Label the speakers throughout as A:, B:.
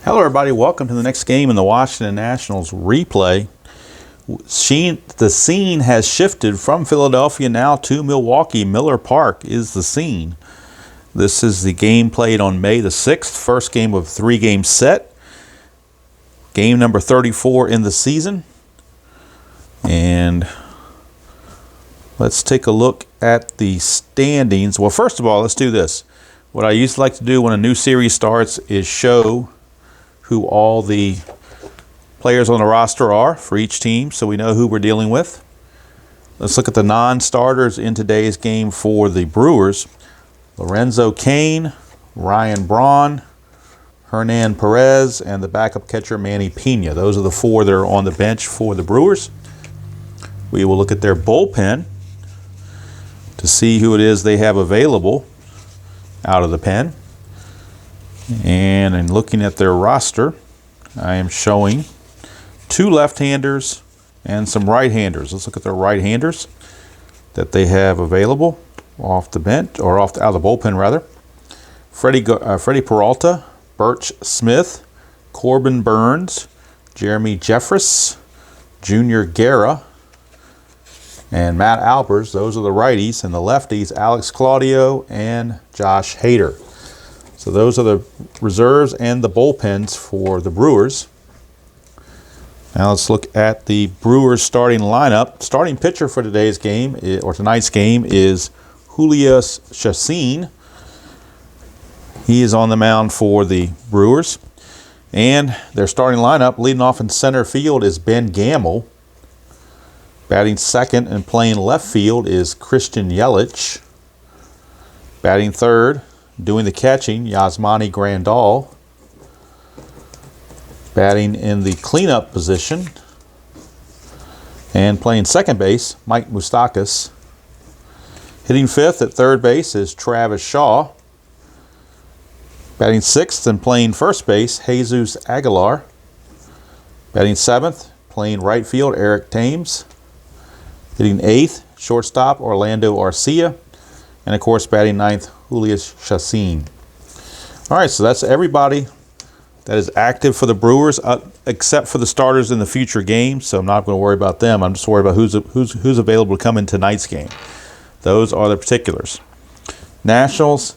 A: Hello everybody, welcome to the next game in the Washington Nationals replay. The scene has shifted from Philadelphia now to Milwaukee. Miller Park is the scene. This is the game played on May the 6th, first game of a three-game set. Game number 34 in the season. And let's take a look at the standings. Well, first of all, let's do this. What I used to like to do when a new series starts is show who all the players on the roster are for each team so we know who we're dealing with. Let's look at the non-starters in today's game for the Brewers. Lorenzo Cain, Ryan Braun, Hernan Perez, and the backup catcher Manny Pena. Those are the four that are on the bench for the Brewers. We will look at their bullpen to see who it is they have available out of the pen. And in looking at their roster, I am showing two left-handers and some right-handers. Let's look at their right-handers that they have available off the bench, or out of the bullpen rather. Freddie Peralta, Birch Smith, Corbin Burns, Jeremy Jeffress, Junior Guerra, and Matt Albers. Those are the righties, and the lefties, Alex Claudio and Josh Hader. So those are the reserves and the bullpens for the Brewers. Now let's look at the Brewers starting lineup. Starting pitcher for today's game, or tonight's game, is Julius Chacin. He is on the mound for the Brewers. And their starting lineup, leading off in center field, is Ben Gamel. Batting second and playing left field is Christian Yelich. Batting third, doing the catching, Yasmani Grandal. Batting in the cleanup position and playing second base, Mike Moustakas. Hitting fifth at third base is Travis Shaw. Batting sixth and playing first base, Jesus Aguilar. Batting seventh, playing right field, Eric Thames. Hitting eighth, shortstop, Orlando Arcia. And of course, batting ninth, Julius Chacin. All right, so that's everybody that is active for the Brewers, except for the starters in the future games. So I'm not going to worry about them. I'm just worried about who's available to come in tonight's game. Those are the particulars. Nationals,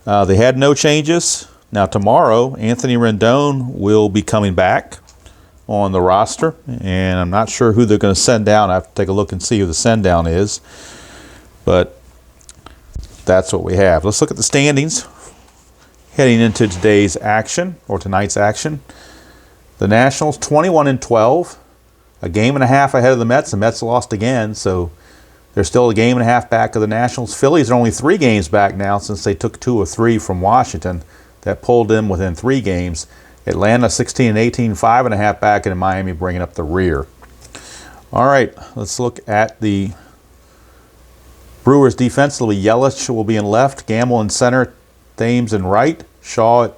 A: they had no changes. Now tomorrow, Anthony Rendon will be coming back on the roster, and I'm not sure who they're going to send down. I have to take a look and see who the send down is, but that's what we have. Let's look at the standings heading into today's action, or tonight's action. The Nationals 21-12, a game and a half ahead of the Mets. The Mets lost again, so they're still a game and a half back of the Nationals. Phillies are only 3 games back now since they took 2 of 3 from Washington. That pulled them within 3 games. Atlanta 16-18, 5.5 back, and Miami bringing up the rear. All right, let's look at the Brewers defensively. Yelich will be in left, Gamel in center, Thames in right, Shaw at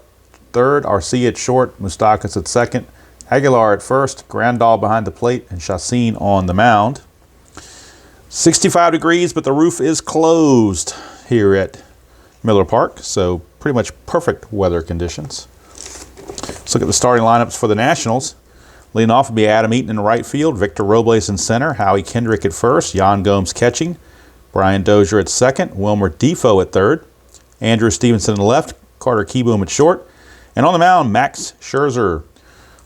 A: third, Arcia at short, Moustakas at second, Aguilar at first, Grandal behind the plate, and Chacin on the mound. 65 degrees, but the roof is closed here at Miller Park, so pretty much perfect weather conditions. Let's look at the starting lineups for the Nationals. Leading off will be Adam Eaton in the right field, Victor Robles in center, Howie Kendrick at first, Yan Gomes catching, Brian Dozier at second, Wilmer Defoe at third, Andrew Stevenson in the left, Carter Kieboom at short, and on the mound, Max Scherzer.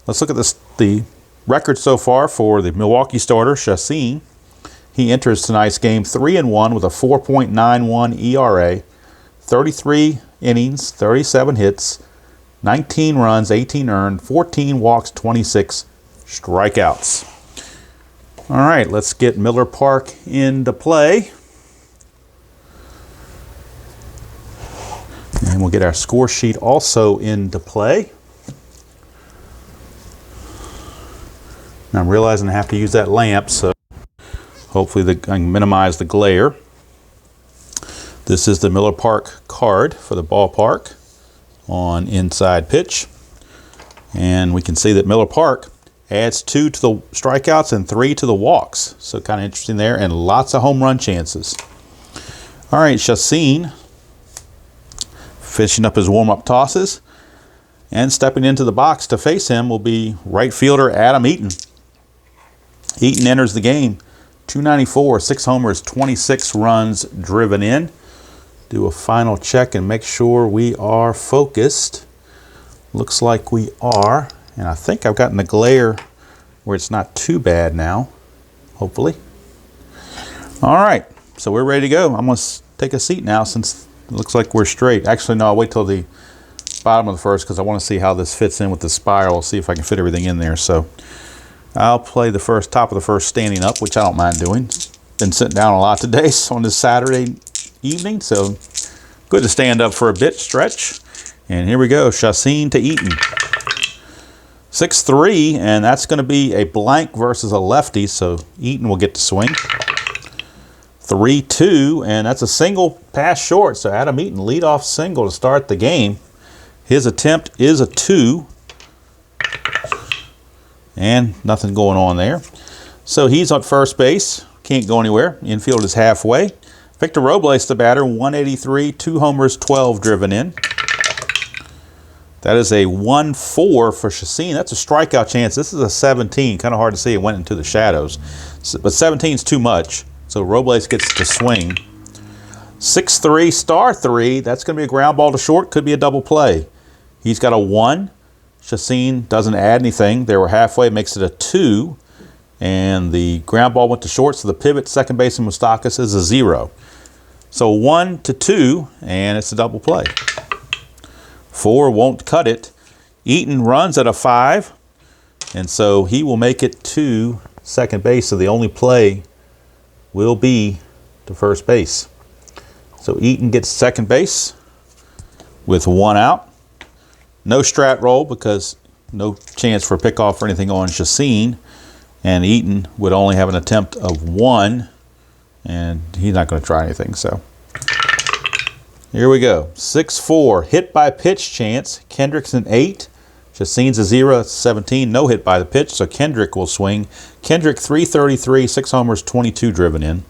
A: Let's look at the record so far for the Milwaukee starter, Chacin. He enters tonight's game 3-1 with a 4.91 ERA, 33 innings, 37 hits, 19 runs, 18 earned, 14 walks, 26 strikeouts. All right, let's get Miller Park into play. And we'll get our score sheet also into play. Now I'm realizing I have to use that lamp, so hopefully I can minimize the glare. This is the Miller Park card for the ballpark on inside pitch. And we can see that Miller Park adds 2 to the strikeouts and 3 to the walks. So kind of interesting there, and lots of home run chances. All right, Chacin finishing up his warm-up tosses. And stepping into the box to face him will be right fielder Adam Eaton. Eaton enters the game. 294, 6 homers, 26 runs driven in. Do a final check and make sure we are focused. Looks like we are. And I think I've gotten the glare where it's not too bad now, hopefully. All right, so we're ready to go. I'm going to take a seat now since it looks like we're straight. Actually, no, I'll wait till the bottom of the first because I want to see how this fits in with the spiral, see if I can fit everything in there. So I'll play the first, top of the first standing up, which I don't mind doing. Been sitting down a lot today on this Saturday evening, so good to stand up for a bit, stretch. And here we go, Chacin to Eaton. 6-3, and that's going to be a blank versus a lefty, so Eaton will get to swing. 3-2, and that's a single pass short, so Adam Eaton leadoff single to start the game. His attempt is a 2, and nothing going on there. So he's on first base, can't go anywhere. Infield is halfway. Victor Robles, the batter, 183, 2 homers, 12 driven in. That is a 1-4 for Chacin. That's a strikeout chance. This is a 17. Kind of hard to see. It went into the shadows. But 17 is too much. So Robles gets to swing. 6-3, star 3. That's going to be a ground ball to short. Could be a double play. He's got a 1. Chacin doesn't add anything. They were halfway. Makes it a 2. And the ground ball went to short. So the pivot, second baseman Moustakas, is a 0. So 1-2, and it's a double play. 4 won't cut it. Eaton runs at a 5, and so he will make it to second base. So the only play will be to first base. So Eaton gets second base with 1 out. No strat roll because no chance for a pickoff or anything on Chacin. And Eaton would only have an attempt of 1, and he's not going to try anything. So here we go. 6-4, hit by pitch chance. Kendrick's an 8. Chacin's a 0, 17. No hit by the pitch, so Kendrick will swing. Kendrick 333, 6 homers, 22 driven in.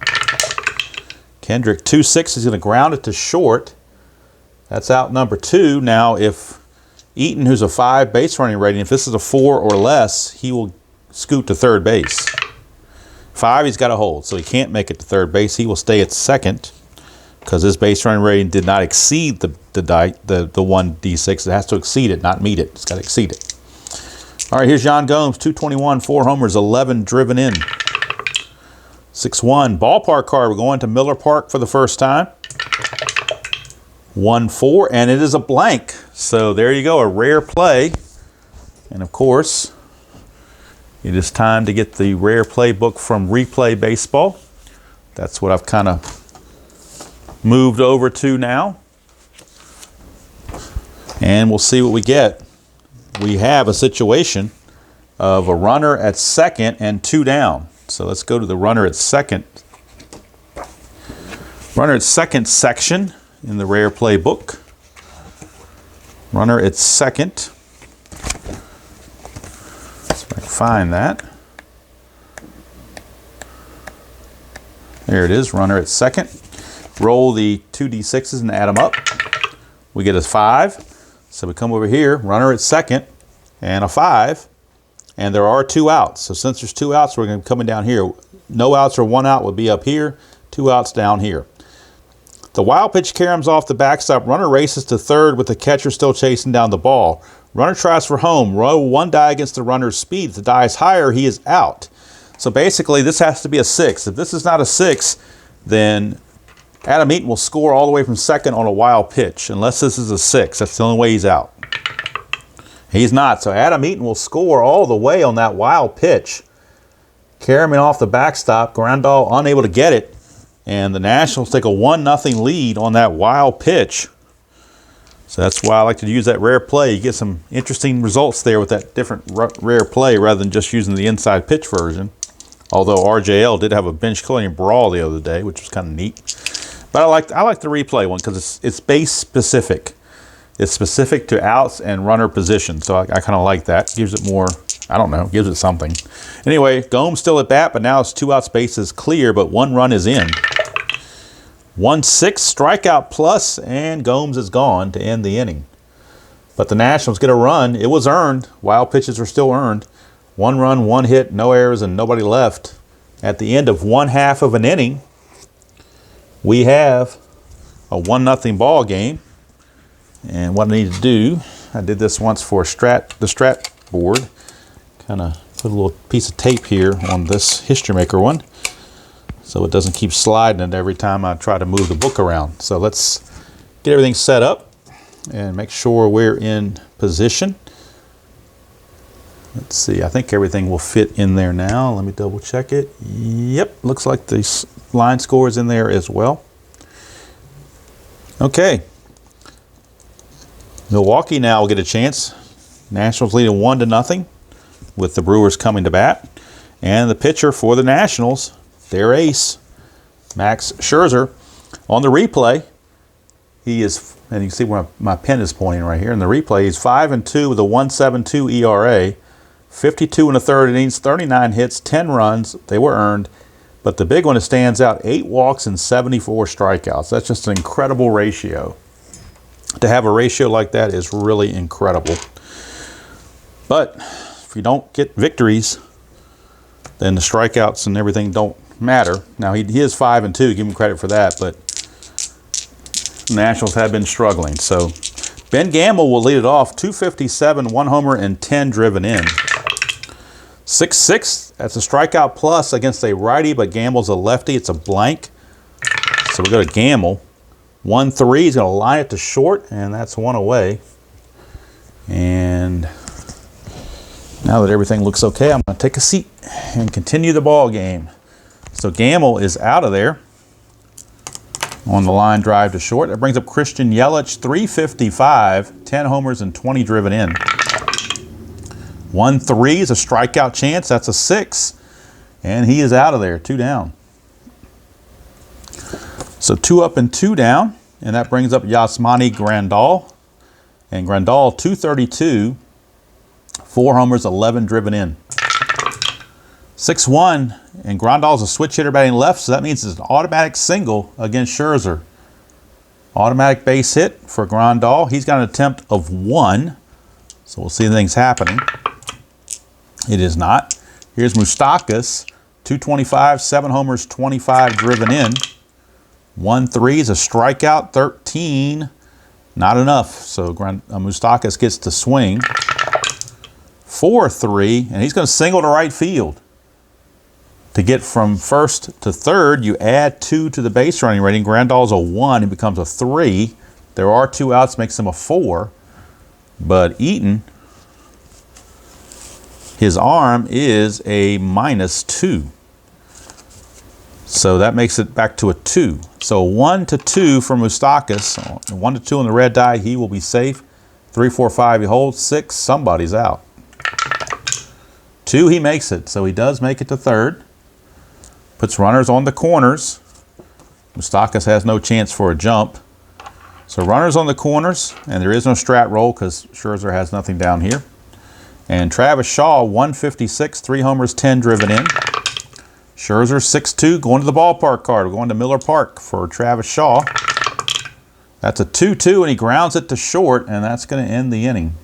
A: Kendrick 2-6 is going to ground it to short. That's out number 2. Now, if Eaton, who's a 5 base running rating, if this is a 4 or less, he will scoot to third base. 5, he's got to hold, so he can't make it to third base. He will stay at second because his base running rating did not exceed the 1d6. It has to exceed it, not meet it. It's got to exceed it. All right, here's Yan Gomes, 221, 4 homers, 11 driven in. 6-1, ballpark card. We're going to Miller Park for the first time. 1-4, and it is a blank. So there you go, a rare play. And of course, it is time to get the rare playbook from Replay Baseball. That's what I've kind of moved over to now. And we'll see what we get. We have a situation of a runner at second and 2 down. So let's go to the runner at second. Runner at second section in the rare playbook. Runner at second. Find that. There it is, runner at second. Roll the 2d6s and add them up. We get a 5. So we come over here, runner at second, and a 5. And there are 2 outs. So since there's 2 outs, we're going to be coming down here. No outs or 1 out would be up here. 2 outs down here. The wild pitch caroms off the backstop. Runner races to third with the catcher still chasing down the ball. Runner tries for home. Roll 1 die against the runner's speed. If the die is higher, he is out. So basically, this has to be a 6. If this is not a 6, then Adam Eaton will score all the way from second on a wild pitch. Unless this is a 6. That's the only way he's out. He's not. So Adam Eaton will score all the way on that wild pitch. Caroming off the backstop. Grandal unable to get it. And the Nationals take a 1-0 lead on that wild pitch. So that's why I like to use that rare play. You get some interesting results there with that different rare play rather than just using the inside pitch version. Although RJL did have a bench clearing brawl the other day, which was kind of neat. But I like the replay one because it's base specific. It's specific to outs and runner position. So I kind of like that. Gives it more, I don't know, gives it something. Anyway, Gomes still at bat, but now it's 2 outs, base is clear, but 1 run is in. 1-6 strikeout plus, and Gomes is gone to end the inning. But the Nationals get a run. It was earned. Wild pitches are still earned. 1 run, 1 hit, no errors, and nobody left. At the end of 1/2 of an inning, we have a 1-0 ball game. And what I need to do, I did this once for the Strat board. Kind of put a little piece of tape here on this History Maker one, so it doesn't keep sliding it every time I try to move the book around. So let's get everything set up and make sure we're in position. Let's see, I think everything will fit in there now. Let me double check it. Yep, looks like the line score is in there as well. Okay. Milwaukee now will get a chance. Nationals leading 1-0 with the Brewers coming to bat. And the pitcher for the Nationals, their ace, Max Scherzer. On the replay, he is, and you can see where my pen is pointing right here. In the replay, he's 5-2 with a 1.72 ERA, 52 1/3 innings, 39 hits, 10 runs. They were earned. But the big one that stands out, 8 walks and 74 strikeouts. That's just an incredible ratio. To have a ratio like that is really incredible. But if you don't get victories, then the strikeouts and everything don't matter. Now, he is 5-2, give him credit for that, but the Nationals have been struggling. So Ben Gamble will lead it off, 257, 1 homer, and 10 driven in. 6-6, that's a strikeout plus against a righty, but Gamble's a lefty. It's a blank. So we go to Gamble. 1-3, he's going to line it to short, and that's 1 away. And now that everything looks okay, I'm going to take a seat and continue the ball game. So Gamble is out of there on the line drive to short. That brings up Christian Yelich, 355, 10 homers and 20 driven in. 1-3 is a strikeout chance. That's a 6. And he is out of there, 2 down. So 2 up and 2 down, and that brings up Yasmani Grandal. And Grandal, 232, 4 homers, 11 driven in. 6-1, and Grandal's a switch hitter batting left, so that means it's an automatic single against Scherzer. Automatic base hit for Grandal. He's got an attempt of 1, so we'll see if things happening. It is not. Here's Moustakas, 225, 7 homers, 25 driven in. 1-3 is a strikeout, 13, not enough. So Moustakas gets to swing. 4-3, and he's going to single to right field. To get from first to third, you add 2 to the base running rating. Grandal's a 1, it becomes a 3. There are 2 outs, makes him a 4. But Eaton, his arm is a -2. So that makes it back to a 2. So 1-2 for Moustakas. 1-2 on the red die, he will be safe. 3, 4, 5, he holds. 6, somebody's out. 2, he makes it. So he does make it to third. Puts runners on the corners. Moustakas has no chance for a jump. So runners on the corners, and there is no strat roll because Scherzer has nothing down here. And Travis Shaw, 156, 3 homers, 10 driven in. Scherzer, 6-2, going to the ballpark card. We're going to Miller Park for Travis Shaw. That's a 2-2, and he grounds it to short, and that's going to end the inning.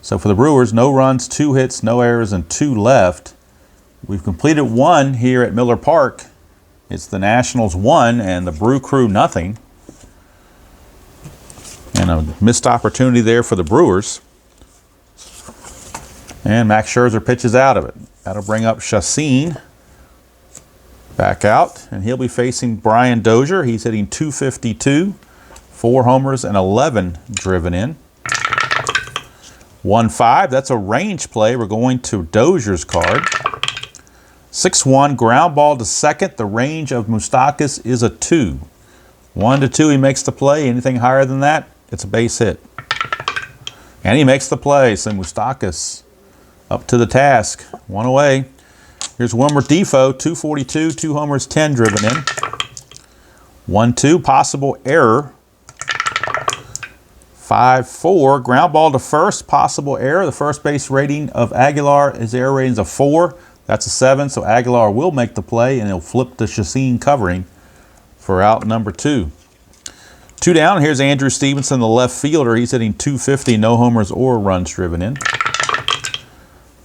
A: So for the Brewers, no runs, 2 hits, no errors, and 2 left. We've completed 1 here at Miller Park. It's the Nationals 1 and the Brew Crew nothing. And a missed opportunity there for the Brewers. And Max Scherzer pitches out of it. That'll bring up Chacin back out, and he'll be facing Brian Dozier. He's hitting 252, 4 homers, and 11 driven in. 1-5, that's a range play. We're going to Dozier's card. 6-1, ground ball to second. The range of Moustakas is a 2. 1-2, he makes the play. Anything higher than that, it's a base hit. And he makes the play. So Moustakas up to the task. 1 away. Here's Wilmer Defoe, 242, 2 homers, 10 driven in. 1-2, possible error. 5-4, ground ball to first, possible error. The first base rating of Aguilar, his error rating is a 4. That's a 7, so Aguilar will make the play, and he'll flip the Chacin covering for out number 2. Two down. Here's Andrew Stevenson, the left fielder. He's hitting .250, no homers or runs driven in.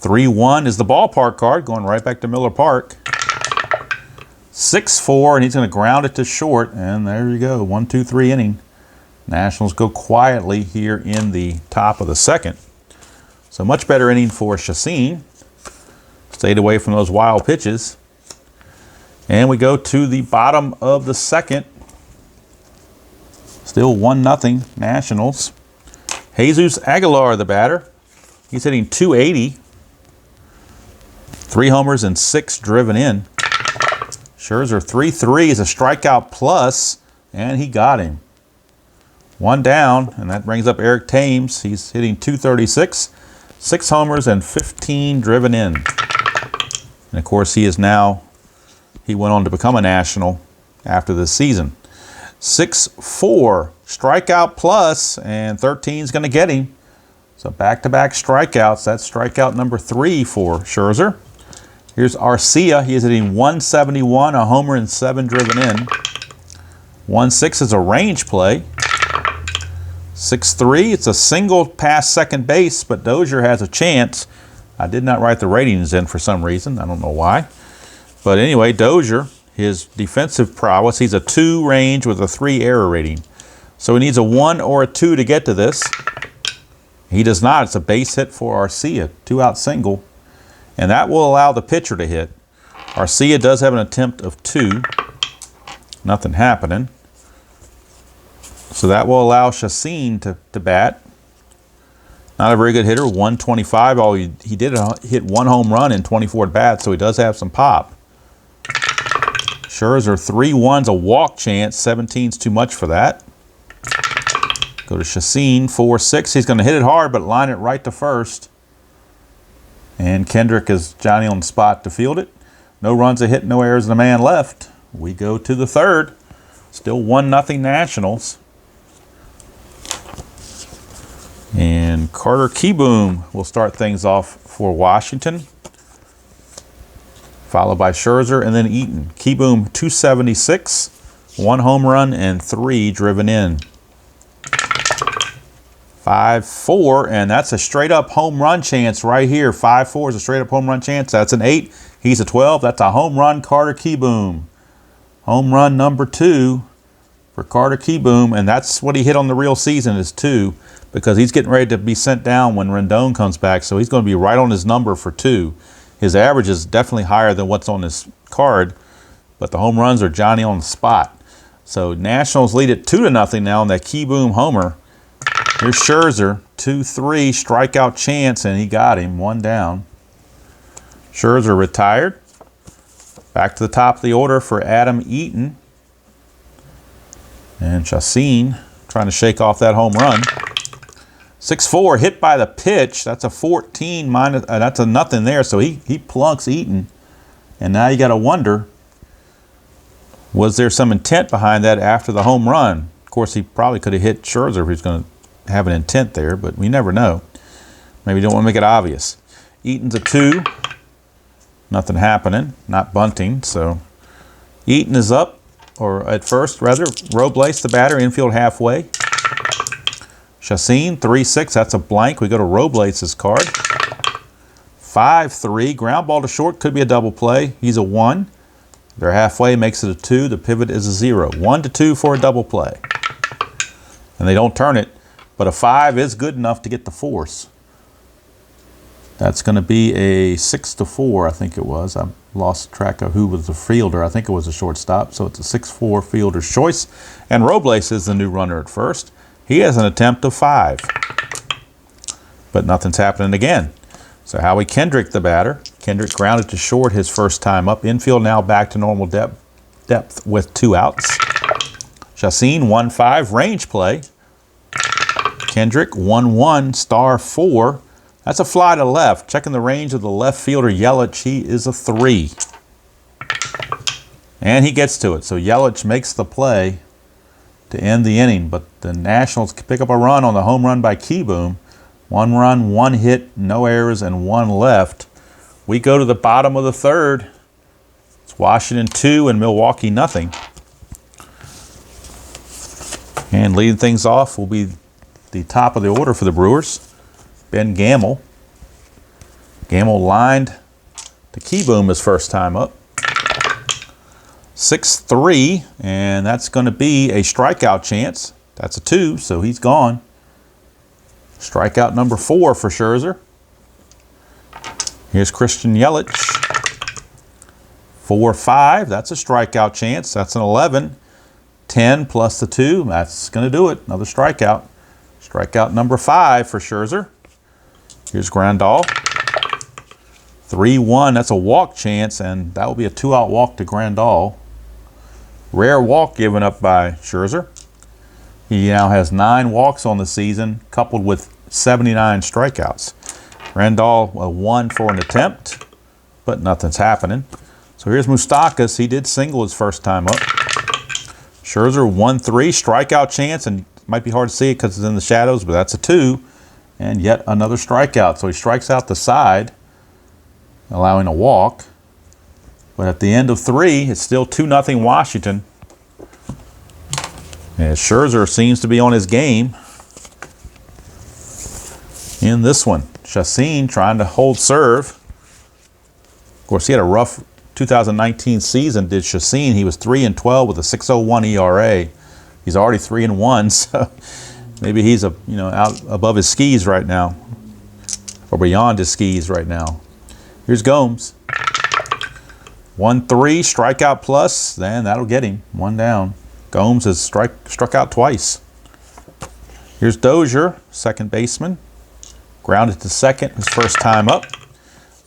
A: 3-1 is the ballpark card, going right back to Miller Park. 6-4, and he's going to ground it to short, and there you go, 1-2-3 inning. Nationals go quietly here in the top of the second. So much better inning for Chacin. Stayed away from those wild pitches. And we go to the bottom of the second. Still 1-0 Nationals. Jesus Aguilar, the batter. He's hitting .280. 3 homers and 6 driven in. Scherzer 3-3 is a strikeout plus, and he got him. 1 down, and that brings up Eric Thames. He's hitting .236, 6 homers and 15 driven in. And of course, he went on to become a National after this season. 6-4 strikeout plus, and 13 is going to get him. So back-to-back strikeouts. That's strikeout number 3 for Scherzer. Here's Arcia. He is hitting .171, a homer and 7 driven in. 1-6 is a range play. 6-3, it's a single past second base, but Dozier has a chance. I did not write the ratings in for some reason. I don't know why. But anyway, Dozier, his defensive prowess, he's a 2 range with a 3 error rating. So he needs a 1 or a 2 to get to this. He does not. It's a base hit for Arcia, 2-out single. And that will allow the pitcher to hit. Arcia does have an attempt of 2. Nothing happening. So that will allow Chacin to bat. Not a very good hitter, 125. Oh, he did hit 1 home run in 24 at-bats, so he does have some pop. Scherzer 3-1's a walk chance. 17's too much for that. Go to Chacin, 4-6. He's going to hit it hard, but line it right to first. And Kendrick is Johnny on the spot to field it. No runs, a hit, no errors, and a man left. We go to the third. Still 1-0 Nationals. And Carter Kieboom will start things off for Washington. Followed by Scherzer and then Eaton. Kieboom 276, 1 home run and 3 driven in. 5-4, and that's a straight up home run chance right here. 5-4 is a straight up home run chance. That's an 8. He's a 12. That's a home run, Carter Kieboom. Home run number 2 for Carter Kieboom, and that's what he hit on the real season is 2, because he's getting ready to be sent down when Rendon comes back, so he's going to be right on his number for 2. His average is definitely higher than what's on his card, but the home runs are Johnny on the spot. So Nationals lead it 2-0 now on that Kieboom homer. Here's Scherzer, 2-3 strikeout chance, and he got him, 1 down. Scherzer retired. Back to the top of the order for Adam Eaton. And Chacin trying to shake off that home run. 6-4, hit by the pitch. That's a 14 minus, that's a nothing there. So he plunks Eaton. And now you got to wonder, was there some intent behind that after the home run? Of course, he probably could have hit Scherzer if he's going to have an intent there, but we never know. Maybe you don't want to make it obvious. Eaton's a 2. Nothing happening, not bunting. So Eaton is up, or at first rather. Robles, the batter, infield halfway. Chacin, 3-6, that's a blank. We go to Robles' card. 5-3, ground ball to short, could be a double play. He's a 1. They're halfway, makes it a 2. The pivot is a 0. 1-2 for a double play. And they don't turn it, but a 5 is good enough to get the force. That's going to be a 6-4, I think it was. I lost track of who was the fielder. I think it was a shortstop, so it's a 6-4 fielder's choice. And Robles is the new runner at first. He has an attempt of 5. But nothing's happening again. So Howie Kendrick, the batter. Kendrick grounded to short his first time up. Infield now back to normal depth with 2 outs. Chacin, 1-5, range play. Kendrick, 1-1, star 4. That's a fly to left. Checking the range of the left fielder, Yelich. He is a 3. And he gets to it. So Yelich makes the play to end the inning. But the Nationals pick up a run on the home run by Kieboom. 1 run, 1 hit, no errors, and 1 left. We go to the bottom of the third. It's Washington 2 and Milwaukee nothing. And leading things off will be the top of the order for the Brewers, Ben Gamel. Gamel lined to Keyboom his first time up. 6-3, and that's going to be a strikeout chance. That's a 2, so he's gone. Strikeout number 4 for Scherzer. Here's Christian Yelich. 4-5, that's a strikeout chance. That's an 11. 10 plus the 2, that's going to do it. Another strikeout. Strikeout number 5 for Scherzer. Here's Grandal. 3-1, that's a walk chance, and that will be a 2-out walk to Grandal. Rare walk given up by Scherzer. He now has 9 walks on the season, coupled with 79 strikeouts. Grandal a 1 for an attempt, but nothing's happening. So here's Moustakas. He did single his first time up. Scherzer 1-3, strikeout chance, and it might be hard to see it because it's in the shadows, but that's a 2, and yet another strikeout. So he strikes out the side, allowing a walk. But at the end of 3, it's still 2-0 Washington. And Scherzer seems to be on his game in this one. Chacin trying to hold serve. Of course, he had a rough 2019 season, did Chacin. He was 3-12 with a 6.01 ERA. He's already 3-1, so maybe he's out above his skis right now, or beyond his skis right now. Here's Gomes. 1-3, strikeout plus, then that'll get him. 1 down. Gomes has struck out twice. Here's Dozier, second baseman. Grounded to second his first time up.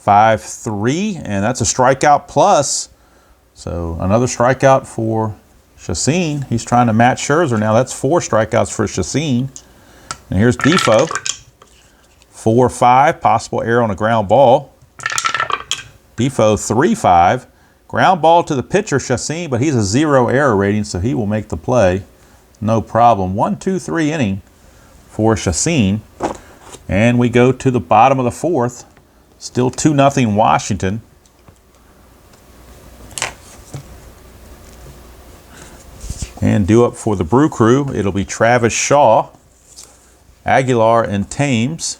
A: 5-3, and that's a strikeout plus. So another strikeout for Chacin. He's trying to match Scherzer now. That's 4 strikeouts for Chacin. And here's Defoe. 4-5, possible error on a ground ball. Defoe 3-5. Ground ball to the pitcher, Chacin, but he's a 0 error rating, so he will make the play. No problem. 1-2-3 inning for Chacin. And we go to the bottom of the 4th. Still 2-0 Washington. And due up for the Brew Crew, it'll be Travis Shaw, Aguilar, and Thames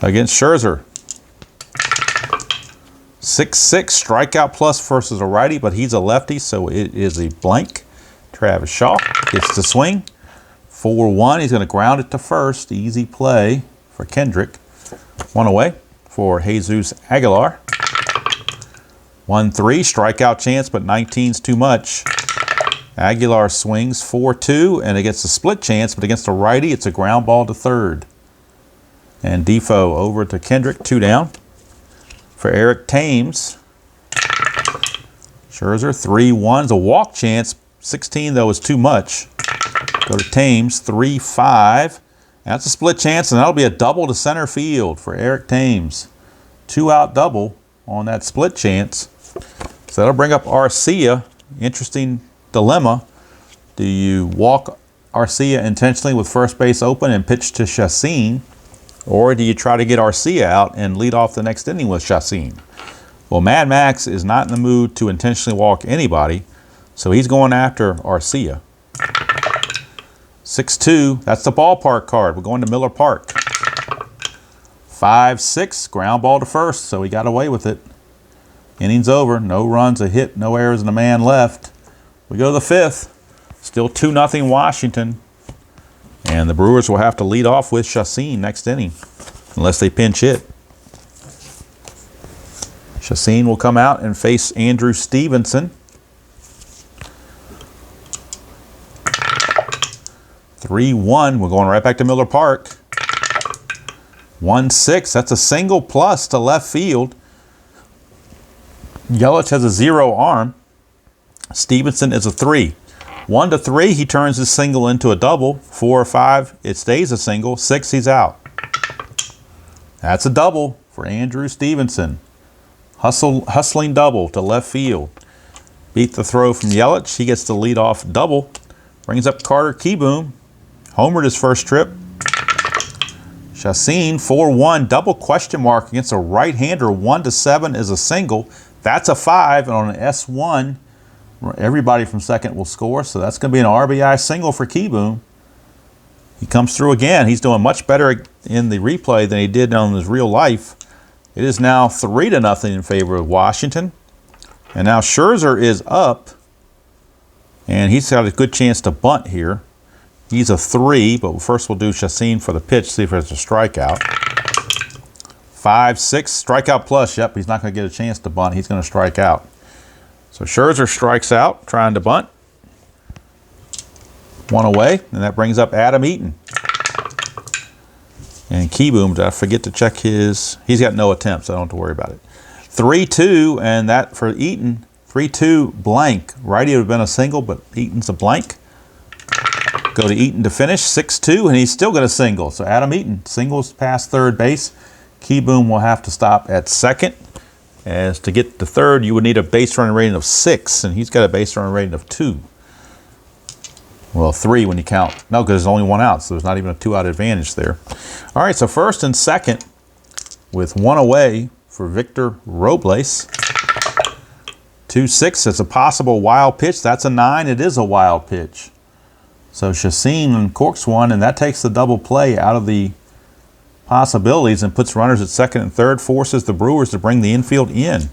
A: against Scherzer. 6-6, strikeout plus versus a righty, but he's a lefty, so it is a blank. Travis Shaw gets the swing. 4-1, he's going to ground it to first. Easy play for Kendrick. 1 away for Jesus Aguilar. 1-3, strikeout chance, but 19's too much. Aguilar swings 4-2, and it gets a split chance, but against a righty, it's a ground ball to third. And Defoe over to Kendrick, 2 down. For Eric Thames, Scherzer 3-1's a walk chance. 16 though is too much. Go to Thames 3-5. That's a split chance, and that'll be a double to center field for Eric Thames. 2-out double on that split chance. So that'll bring up Arcia. Interesting dilemma. Do you walk Arcia intentionally with first base open and pitch to Chacin? Or do you try to get Arcia out and lead off the next inning with Chacin? Well, Mad Max is not in the mood to intentionally walk anybody, so he's going after Arcia. 6-2, that's the ballpark card. We're going to Miller Park. 5-6, ground ball to first, so he got away with it. Inning's over, no runs, a hit, no errors, and a man left. We go to the 5th, still 2-0 Washington. And the Brewers will have to lead off with Chacin next inning, unless they pinch hit. Chacin will come out and face Andrew Stevenson. 3-1, we're going right back to Miller Park. 1-6, that's a single plus to left field. Yelich has a 0 arm. Stevenson is a 3. 1-3, he turns his single into a double. 4 or 5, it stays a single. 6, he's out. That's a double for Andrew Stevenson. Hustling double to left field. Beat the throw from Yelich. He gets the leadoff double. Brings up Carter Keyboom. Homered his first trip. Chacin, 4-1, double question mark against a right-hander. 1-7 is a single. That's a 5, and on an S1, everybody from second will score, so that's going to be an RBI single for Keyboom. He comes through again. He's doing much better in the replay than he did on his real life. It is now 3-0 in favor of Washington. And now Scherzer is up, and he's got a good chance to bunt here. He's a 3, but first we'll do Chacin for the pitch, see if there's a strikeout. 5-6, strikeout plus. Yep, he's not going to get a chance to bunt. He's going to strike out. So Scherzer strikes out, trying to bunt. 1 away, and that brings up Adam Eaton. And Keyboom, did I forget to check his? He's got no attempts, so I don't have to worry about it. 3-2, and that for Eaton, 3-2 blank. Righty would have been a single, but Eaton's a blank. Go to Eaton to finish, 6-2, and he's still got a single. So Adam Eaton singles past third base. Keyboom will have to stop at second. As to get to third, you would need a base running rating of 6, and he's got a base running rating of 2. Well, 3 when you count. No, because there's only 1 out, so there's not even a 2-out advantage there. All right, so first and second with 1 away for Victor Robles. 2-6, it's a possible wild pitch. That's a 9. It is a wild pitch. So Chacin corks one, and that takes the double play out of the possibilities and puts runners at second and third, forces the Brewers to bring the infield in.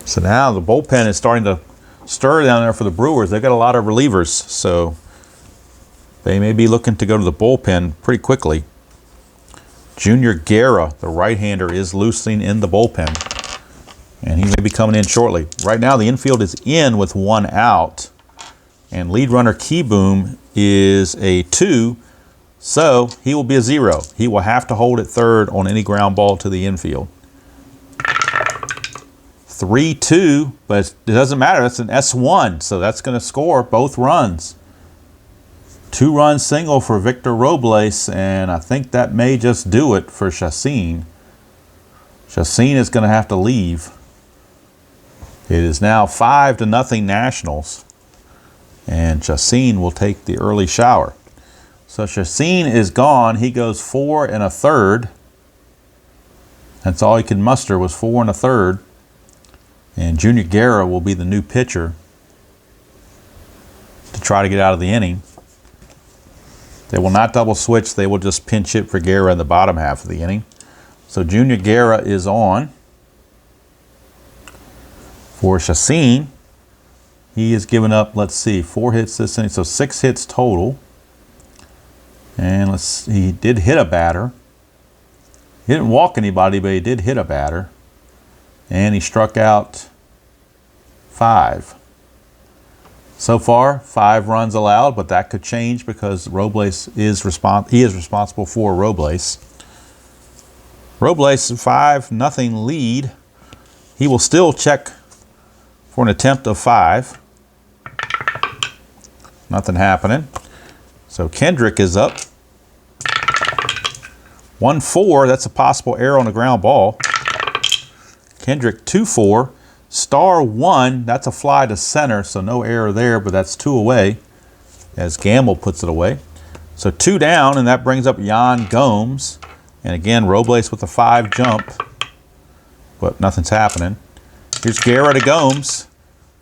A: So now the bullpen is starting to stir down there for the Brewers. They've got a lot of relievers, so they may be looking to go to the bullpen pretty quickly. Junior Guerra, the right-hander, is loosening in the bullpen, and he may be coming in shortly. Right now, the infield is in with 1 out, and lead runner Keyboom is a 2, so he will be a 0. He will have to hold at third on any ground ball to the infield. 3-2, but it doesn't matter. That's an S1, so that's going to score both runs. 2-run single for Victor Robles, and I think that may just do it for Chacin. Chacin is going to have to leave. It is now 5-0 Nationals, and Chacin will take the early shower. So Chacin is gone. He goes 4 1/3. That's all he could muster was 4 1/3. And Junior Guerra will be the new pitcher to try to get out of the inning. They will not double switch. They will just pinch hit for Guerra in the bottom half of the inning. So Junior Guerra is on for Chacin. He has given up, let's see, 4 hits this inning, so 6 hits total. And he did hit a batter. He didn't walk anybody, but he did hit a batter. And he struck out 5. So far, 5 runs allowed, but that could change because Robles is responsible for Robles. Robles 5-0 lead. He will still check for an attempt of 5. Nothing happening. So Kendrick is up. 1-4, that's a possible error on the ground ball. Kendrick 2-4. Star 1, that's a fly to center, so no error there, but that's 2 away as Gamble puts it away. So 2 down, and that brings up Yan Gomes. And again, Robles with a 5 jump, but nothing's happening. Here's Guerra to Gomes.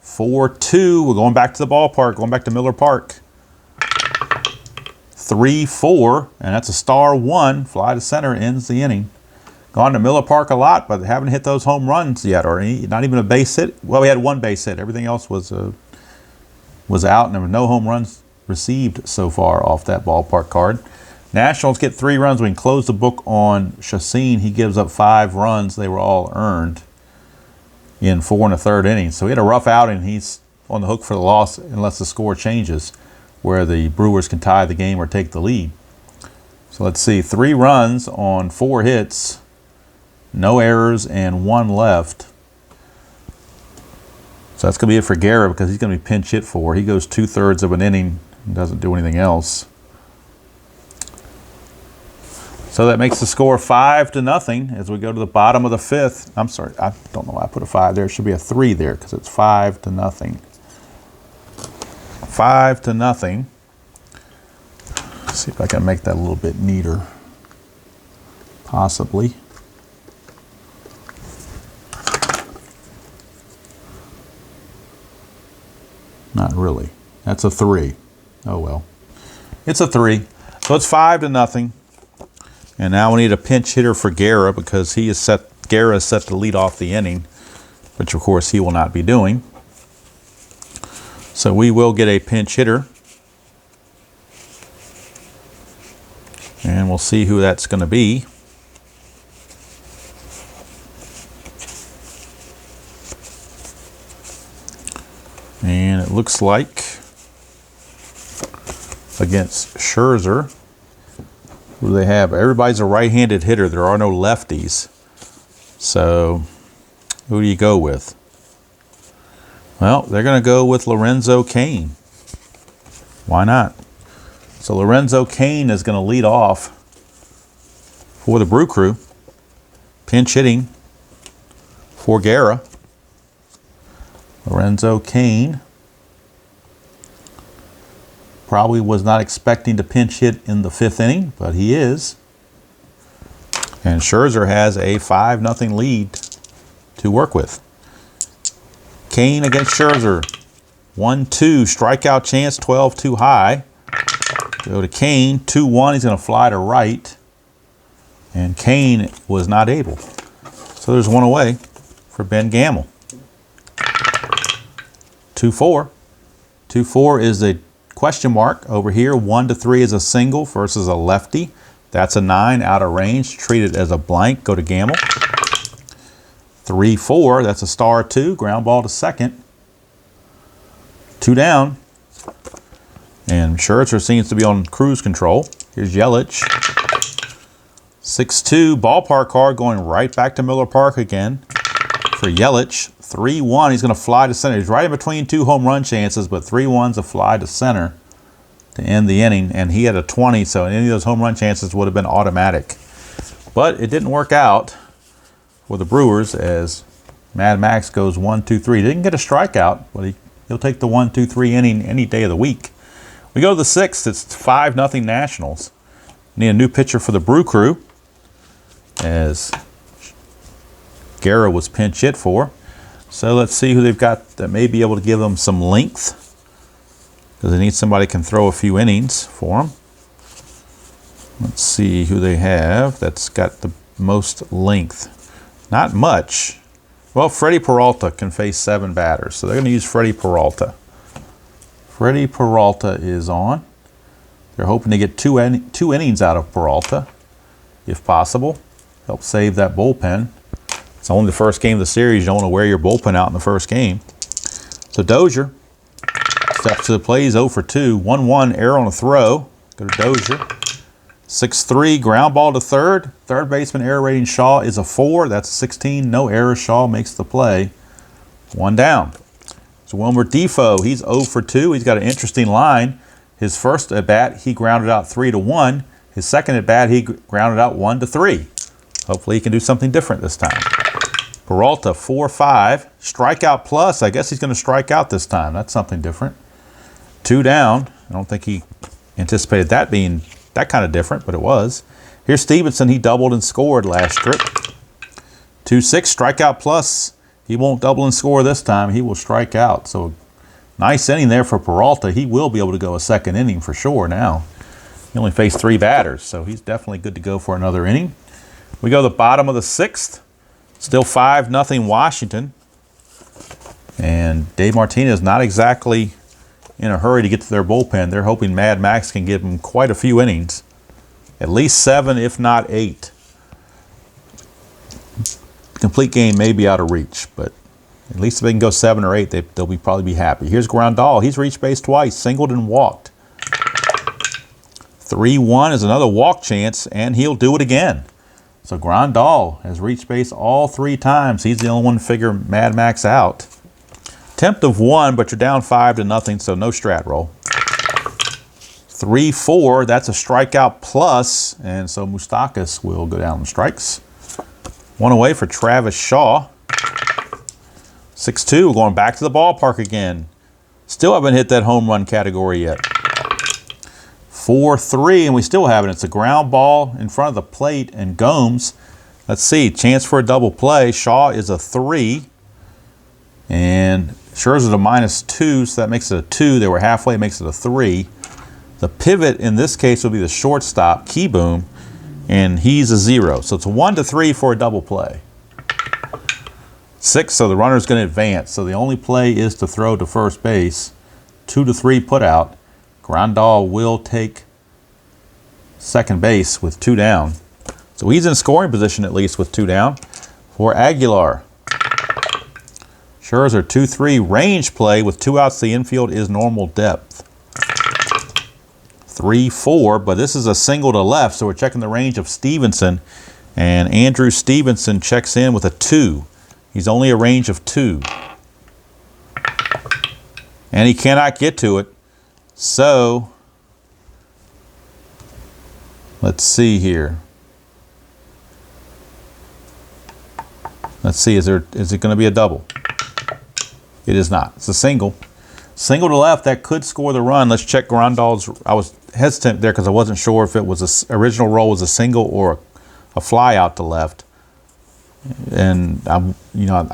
A: 4-2, we're going back to the ballpark, going back to Miller Park. 3-4, and that's a star 1. Fly to center ends the inning. Gone to Miller Park a lot, but they haven't hit those home runs yet, or not even a base hit. Well, we had 1 base hit. Everything else was out, and there were no home runs received so far off that ballpark card. Nationals get 3 runs. We can close the book on Chacin. He gives up 5 runs. They were all earned in 4 1/3 innings. So he had a rough outing. He's on the hook for the loss unless the score changes, where the Brewers can tie the game or take the lead. So let's see, 3 runs on 4 hits. No errors and 1 left. So that's going to be it for Guerra because he's going to be pinch hit for. He goes 2/3 of an inning and doesn't do anything else. So that makes the score 5-0 as we go to the bottom of the 5th. I'm sorry, I don't know why I put a 5 there. It should be a 3 there because it's 5-0. 5-0. Let's see if I can make that a little bit neater. Possibly. Not really. That's a 3. Oh well. It's a 3. So it's 5-0. And now we need a pinch hitter for Guerra because Guerra is set to lead off the inning, which of course he will not be doing. So we will get a pinch hitter. And we'll see who that's going to be. And it looks like against Scherzer, who they have, everybody's a right-handed hitter. There are no lefties. So who do you go with? Well, they're going to go with Lorenzo Cain. Why not? So Lorenzo Cain is going to lead off for the Brew Crew. Pinch hitting for Guerra. Lorenzo Cain probably was not expecting to pinch hit in the 5th inning, but he is. And Scherzer has a 5-0 lead to work with. Cain against Scherzer. 1-2, strikeout chance, 12 too high. Go to Cain, 2-1, he's going to fly to right. And Cain was not able. So there's one away for Ben Gamble. 2-4. 2-4 is a question mark over here. 1-3 is a single versus a lefty. That's a 9 out of range. Treat it as a blank. Go to Gamble. 3-4. That's a star 2. Ground ball to second. 2 down. And Scherzer seems to be on cruise control. Here's Yelich. 6-2. Ballpark card going right back to Miller Park again for Yelich. 3-1. He's going to fly to center. He's right in between 2 home run chances, but 3-1's a fly to center to end the inning. And he had a 20, so any of those home run chances would have been automatic. But it didn't work out for the Brewers as Mad Max goes 1-2-3. Didn't get a strikeout, but he'll take the 1-2-3 inning any day of the week. We go to the 6th. It's 5-0 Nationals. Need a new pitcher for the Brew Crew as Guerra was pinch hit for. So let's see who they've got that may be able to give them some length, because they need somebody who can throw a few innings for them. Let's see who they have that's got the most length. Not much. Well, Freddie Peralta can face 7 batters, so they're going to use Freddie Peralta. Freddie Peralta is on. They're hoping to get two innings out of Peralta, if possible. Help save that bullpen. It's only the first game of the series. You don't want to wear your bullpen out in the first game. So Dozier steps to the plate. He's 0 for 2. 1-1, error on a throw. Go to Dozier. 6-3, ground ball to third. Third baseman error rating Shaw is a 4. That's 16. No error. Shaw makes the play. 1 down. So Wilmer Defoe, he's 0 for 2. He's got an interesting line. His first at bat, he grounded out 3-1. His second at bat, he grounded out 1-3. Hopefully he can do something different this time. Peralta, 4-5. Strikeout plus. I guess he's going to strike out this time. That's something different. 2 down. I don't think he anticipated that being that kind of different, but it was. Here's Stevenson. He doubled and scored last trip. 2-6. Strikeout plus. He won't double and score this time. He will strike out. So nice inning there for Peralta. He will be able to go a second inning for sure now. He only faced 3 batters, so he's definitely good to go for another inning. We go to the bottom of the 6th. Still 5-0 Washington. And Dave Martinez not exactly in a hurry to get to their bullpen. They're hoping Mad Max can give them quite a few innings. At least 7, if not 8. The complete game may be out of reach, but at least if they can go 7 or 8, they'll probably be happy. Here's Grandal. He's reached base twice, singled and walked. 3-1 is another walk chance, and he'll do it again. So Grandal has reached base all 3 times. He's the only one to figure Mad Max out. Tempt of 1, but you're down 5-0, so no strat roll. 3-4, that's a strikeout plus, and so Moustakas will go down in strikes. 1 away for Travis Shaw. 6-2, going back to the ballpark again. Still haven't hit that home run category yet. 4-3, and we still haven't. It's a ground ball in front of the plate, and Gomes. Let's see, chance for a double play. Shaw is a 3, and Scherzer's a -2, so that makes it a 2. They were halfway, makes it a 3. The pivot in this case will be the shortstop, Keyboom, and he's a 0. So it's a 1-3 for a double play. 6, so the runner's going to advance. So the only play is to throw to first base. 2-3 put out. Grandal will take second base with 2 down. So he's in scoring position at least with 2 down. For Aguilar, Scherzer 2-3 range play with 2 outs. The infield is normal depth. 3-4, but this is a single to left, so we're checking the range of Stevenson, and Andrew Stevenson checks in with a 2. He's only a range of 2, and he cannot get to it. So let's see here. Let's see, is it going to be a double? It is not. It's a single. Single to left, that could score the run. Let's check Grandal's. I was hesitant there because I wasn't sure if it was original roll was a single or a fly out to left. And I'm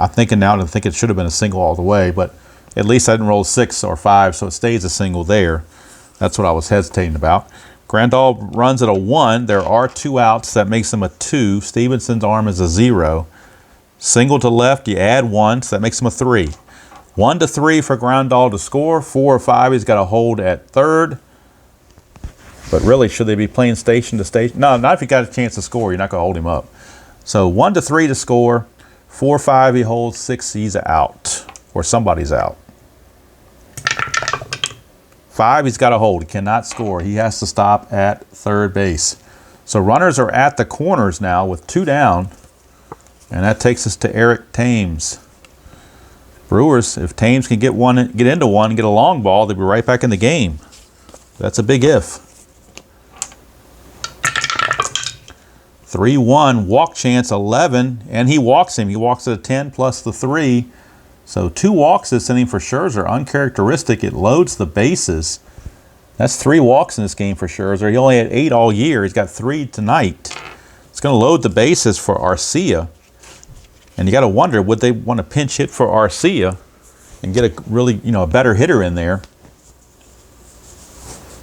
A: thinking now to think it should have been a single all the way, but at least I didn't roll 6 or 5, so it stays a single there. That's what I was hesitating about. Grandal runs at a 1. There are 2 outs. That makes him a 2. Stevenson's arm is a 0. Single to left, you add 1, so that makes him a 3. 1-3 for Grandal to score. 4 or 5, he's got to hold at third. But really, should they be playing station to station? No, not if you got a chance to score. You're not going to hold him up. So 1-3 to score. 4 or 5, he holds. 6, he's out. Or somebody's out. 5, he's got to hold. He cannot score. He has to stop at third base. So runners are at the corners now with 2 down. And that takes us to Eric Thames. Brewers, if Thames can get into one, get a long ball, they'll be right back in the game. That's a big if. 3-1, walk chance 11, and he walks him. He walks at a 10 plus the 3. So 2 walks this inning for Scherzer. Uncharacteristic. It loads the bases. That's 3 walks in this game for Scherzer. He only had 8 all year. He's got 3 tonight. It's going to load the bases for Arcia. And you got to wonder, would they want to pinch hit for Arcia and get a really, a better hitter in there?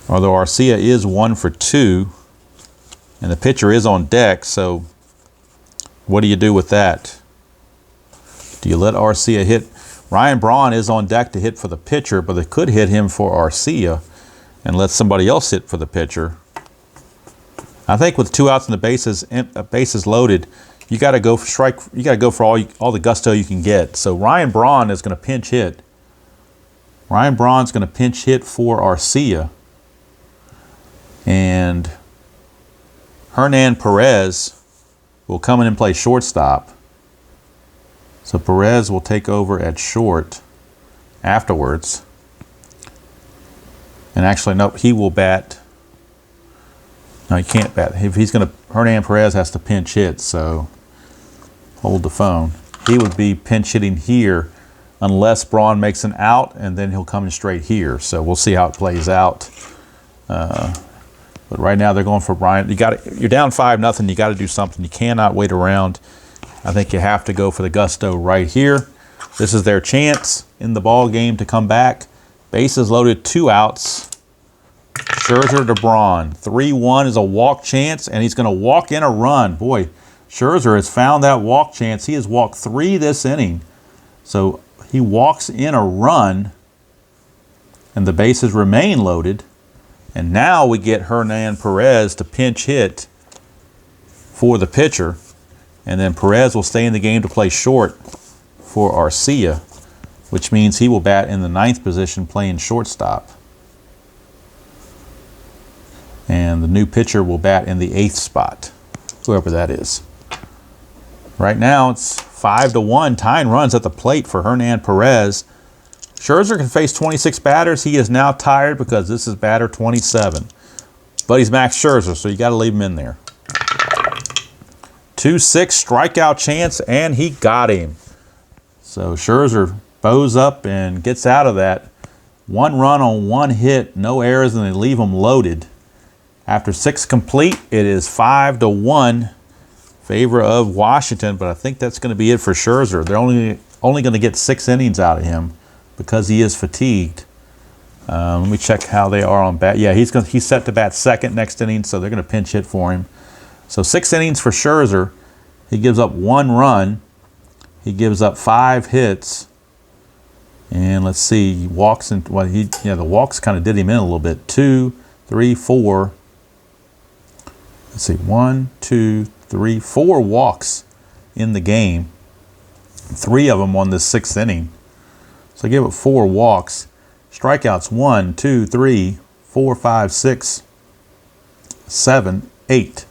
A: Although Arcia is 1 for 2, and the pitcher is on deck, so what do you do with that? Do you let Arcia hit? Ryan Braun is on deck to hit for the pitcher, but they could hit him for Arcia and let somebody else hit for the pitcher. I think with 2 outs and the bases loaded, you got to go for strike. You got to go for all the gusto you can get. So Ryan Braun is going to pinch hit. Ryan Braun's going to pinch hit for Arcia, and Hernan Perez will come in and play shortstop. So Perez will take over at short afterwards. And actually, no, he will bat. No, he can't bat. If he's going to, Hernan Perez has to pinch hit, so hold the phone. He would be pinch hitting here unless Braun makes an out, and then he'll come in straight here. So we'll see how it plays out. But right now they're going for Brian. You're down 5-0. You got to do something. You cannot wait around. I think you have to go for the gusto right here. This is their chance in the ball game to come back. Bases loaded, 2 outs. Scherzer to Braun. 3-1 is a walk chance, and he's going to walk in a run. Boy, Scherzer has found that walk chance. He has walked 3 this inning. So he walks in a run, and the bases remain loaded. And now we get Hernan Perez to pinch hit for the pitcher. And then Perez will stay in the game to play short for Arcia, which means he will bat in the 9th position playing shortstop. And the new pitcher will bat in the 8th spot, whoever that is. Right now it's 5-1, tying runs at the plate for Hernan Perez. Scherzer can face 26 batters. He is now tired because this is batter 27. But he's Max Scherzer, so you got to leave him in there. 2-6 strikeout chance, and he got him. So Scherzer bows up and gets out of that. 1 run on 1 hit, no errors, and they leave him loaded. After 6 complete, it is 5-1 favor of Washington, but I think that's going to be it for Scherzer. They're only going to get 6 innings out of him because he is fatigued. Let me check how they are on bat. Yeah, he's set to bat second next inning, so they're going to pinch hit for him. So 6 innings for Scherzer. He gives up 1 run. He gives up 5 hits. And let's see, he walks in. Well, the walks kind of did him in a little bit. 2, 3, 4. Let's see, 1, 2, 3, 4 walks in the game. 3 of them on the 6th inning. So he gave up 4 walks. Strikeouts 1, 2, 3, 4, 5, 6, 7, 8.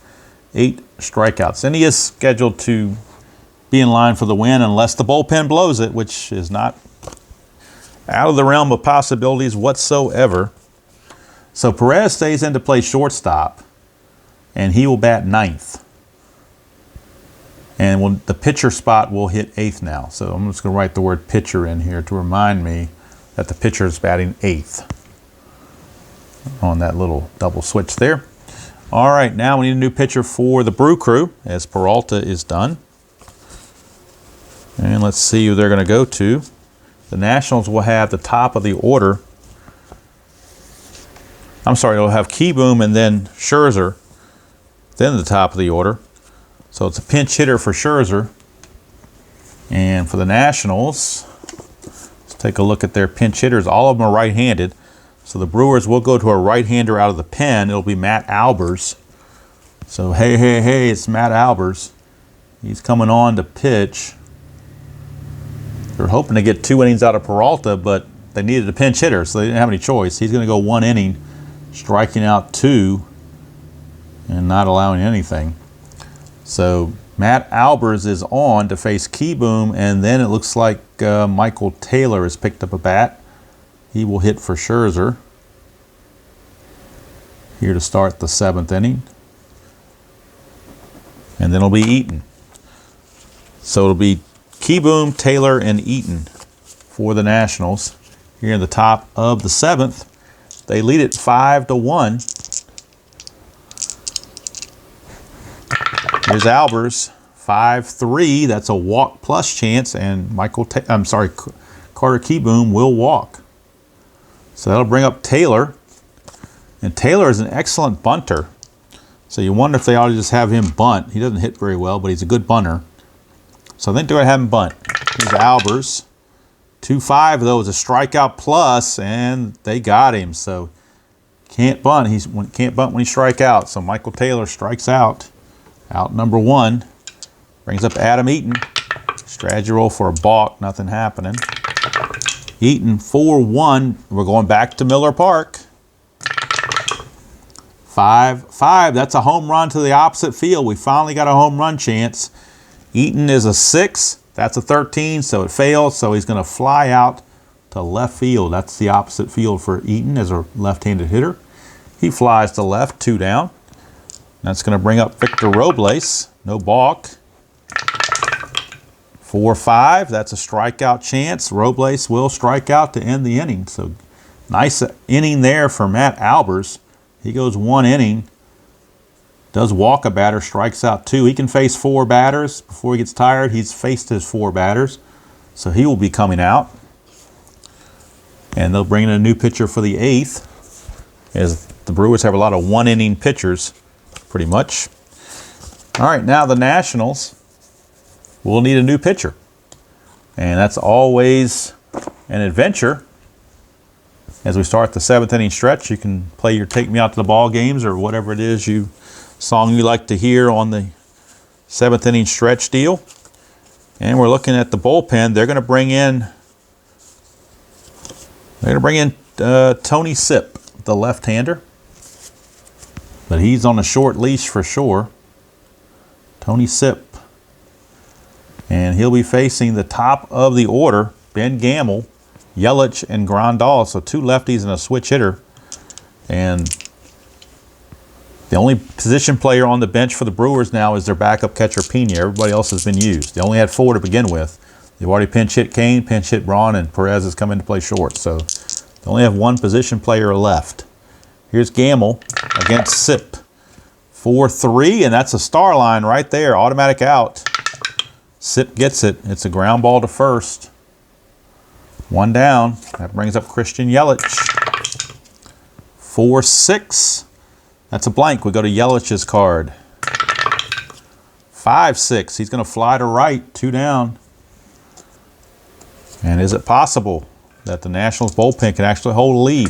A: 8 strikeouts. And he is scheduled to be in line for the win unless the bullpen blows it, which is not out of the realm of possibilities whatsoever. So Perez stays in to play shortstop, and he will bat 9th. And the pitcher spot will hit 8th now. So I'm just going to write the word pitcher in here to remind me that the pitcher is batting 8th on that little double switch there. All right, now we need a new pitcher for the Brew Crew as Peralta is done. And let's see who they're going to go to. The Nationals will have the top of the order. I'm sorry, they'll have Keyboom and then Scherzer, then the top of the order. So it's a pinch hitter for Scherzer. And for the Nationals, let's take a look at their pinch hitters. All of them are right-handed. So the Brewers will go to a right-hander out of the pen. It'll be Matt Albers. So hey, it's Matt Albers. He's coming on to pitch. They're hoping to get 2 innings out of Peralta, but they needed a pinch hitter, so they didn't have any choice. He's going to go 1 inning, striking out 2 and not allowing anything. So Matt Albers is on to face Keyboom, and then it looks like Michael Taylor has picked up a bat. He will hit for Scherzer here to start the 7th inning. And then it'll be Eaton. So it'll be Keyboom, Taylor, and Eaton for the Nationals. Here in the top of the 7th. They lead it 5-1. Here's Albers, 5-3. That's a walk plus chance, and Carter Keyboom will walk. So that'll bring up Taylor. And Taylor is an excellent bunter. So you wonder if they ought to just have him bunt. He doesn't hit very well, but he's a good bunter. So I think they're going to have him bunt. Here's Albers. 2-5, though, is a strikeout plus, and they got him. So can't bunt. He can't bunt when he strikes out. So Michael Taylor strikes out. Out number 1. Brings up Adam Eaton. Strategy roll for a balk. Nothing happening. Eaton 4-1. We're going back to Miller Park. 5-5. That's a home run to the opposite field. We finally got a home run chance. Eaton is a 6. That's a 13, so it fails. So he's going to fly out to left field. That's the opposite field for Eaton as a left-handed hitter. He flies to left, 2 down. That's going to bring up Victor Robles. No balk. 4-5. That's a strikeout chance. Robles will strike out to end the inning. So nice inning there for Matt Albers. He goes 1 inning. Does walk a batter, strikes out 2. He can face 4 batters before he gets tired. He's faced his 4 batters. So he will be coming out. And they'll bring in a new pitcher for the 8th. As the Brewers have a lot of 1-inning pitchers, pretty much. All right, now the Nationals will need a new pitcher. And that's always an adventure. As we start the 7th inning stretch, you can play your Take Me Out to the Ball games or whatever it is song you like to hear on the 7th inning stretch deal. And we're looking at the bullpen. They're going to bring in Tony Sipp, the left-hander. But he's on a short leash for sure. Tony Sipp. And he'll be facing the top of the order, Ben Gamble, Yelich, and Grandal. So 2 lefties and a switch hitter. And the only position player on the bench for the Brewers now is their backup catcher, Pena. Everybody else has been used. They only had 4 to begin with. They've already pinch hit Kane, pinch hit Braun, and Perez has come in to play short. So they only have 1 position player left. Here's Gamble against Sipp. 4-3, and that's a star line right there. Automatic out. Sipp gets it. It's a ground ball to first. One down. That brings up Christian Yelich. 4-6. That's a blank. We go to Yelich's card. 5-6. He's going to fly to right. 2 down. And is it possible that the Nationals bullpen can actually hold a lead?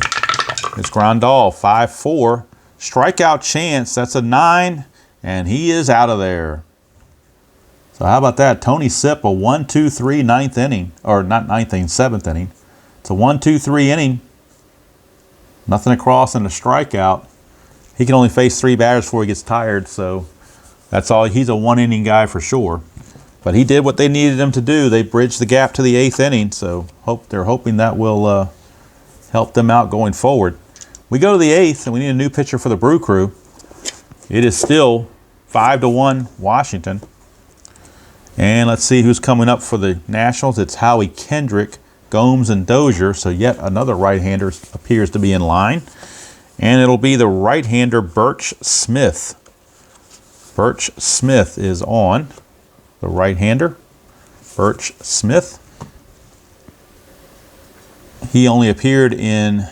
A: It's Grandal. 5-4. Strikeout chance. That's a 9. And he is out of there. So how about that? Tony Sipp, a 1-2-3 ninth inning. Or not ninth inning, 7th inning. It's a 1-2-3 inning. Nothing across and a strikeout. He can only face 3 batters before he gets tired, so that's all. He's a 1-inning guy for sure. But he did what they needed him to do. They bridged the gap to the 8th inning, so they're hoping that will help them out going forward. We go to the 8th, and we need a new pitcher for the Brew Crew. It is still 5-1 Washington. And let's see who's coming up for the Nationals. It's Howie Kendrick, Gomes, and Dozier. So yet another right-hander appears to be in line. And it'll be the right-hander Birch Smith. Birch Smith is on. The right-hander, Birch Smith. He only appeared in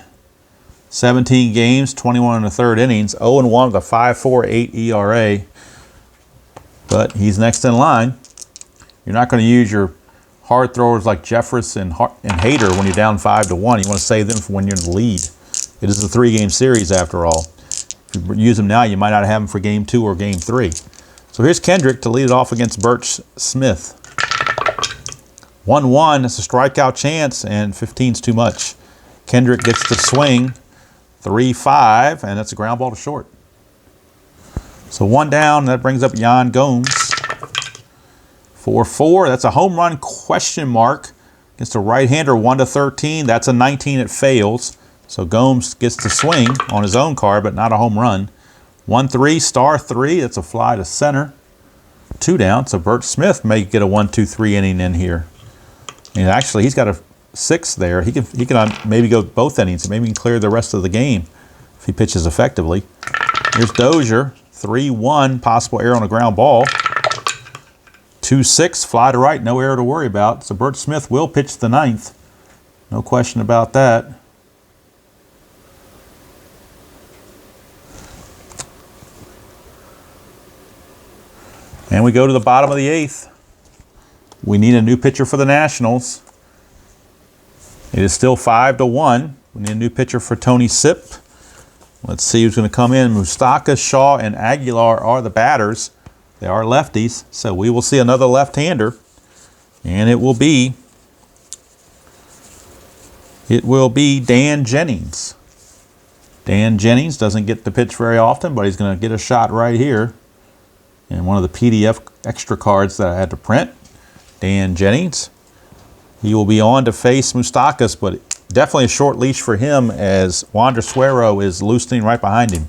A: 17 games, 21 1/3 innings, 0-1 with a 5.48 ERA. But he's next in line. You're not going to use your hard throwers like Jeffress and Hader when you're down 5-1. You want to save them for when you're in the lead. It is a 3-game series after all. If you use them now, you might not have them for game 2 or game 3. So here's Kendrick to lead it off against Birch Smith. 1-1, that's a strikeout chance, and 15's too much. Kendrick gets the swing, 3-5, and that's a ground ball to short. So 1 down, that brings up Yan Gomes. 4-4, that's a home run question mark against a right-hander, 1-13. That's a 19, it fails. So Gomes gets the swing on his own card, but not a home run. 1-3, star 3, that's a fly to center. 2 down, so Birch Smith may get a 1-2-3 inning in here. And actually, he's got a 6 there. He can maybe go both innings. Maybe he can clear the rest of the game if he pitches effectively. Here's Dozier, 3-1, possible error on a ground ball. 2-6, fly to right, no error to worry about. So Birch Smith will pitch the 9th. No question about that. And we go to the bottom of the 8th. We need a new pitcher for the Nationals. It is still 5-1. We need a new pitcher for Tony Sipp. Let's see who's going to come in. Moustakas, Shaw, and Aguilar are the batters. They are lefties, so we will see another left-hander. And it will be Dan Jennings. Dan Jennings doesn't get to pitch very often, but he's going to get a shot right here. And one of the PDF extra cards that I had to print. Dan Jennings. He will be on to face Moustakas, but definitely a short leash for him as Wander Suero is loosening right behind him,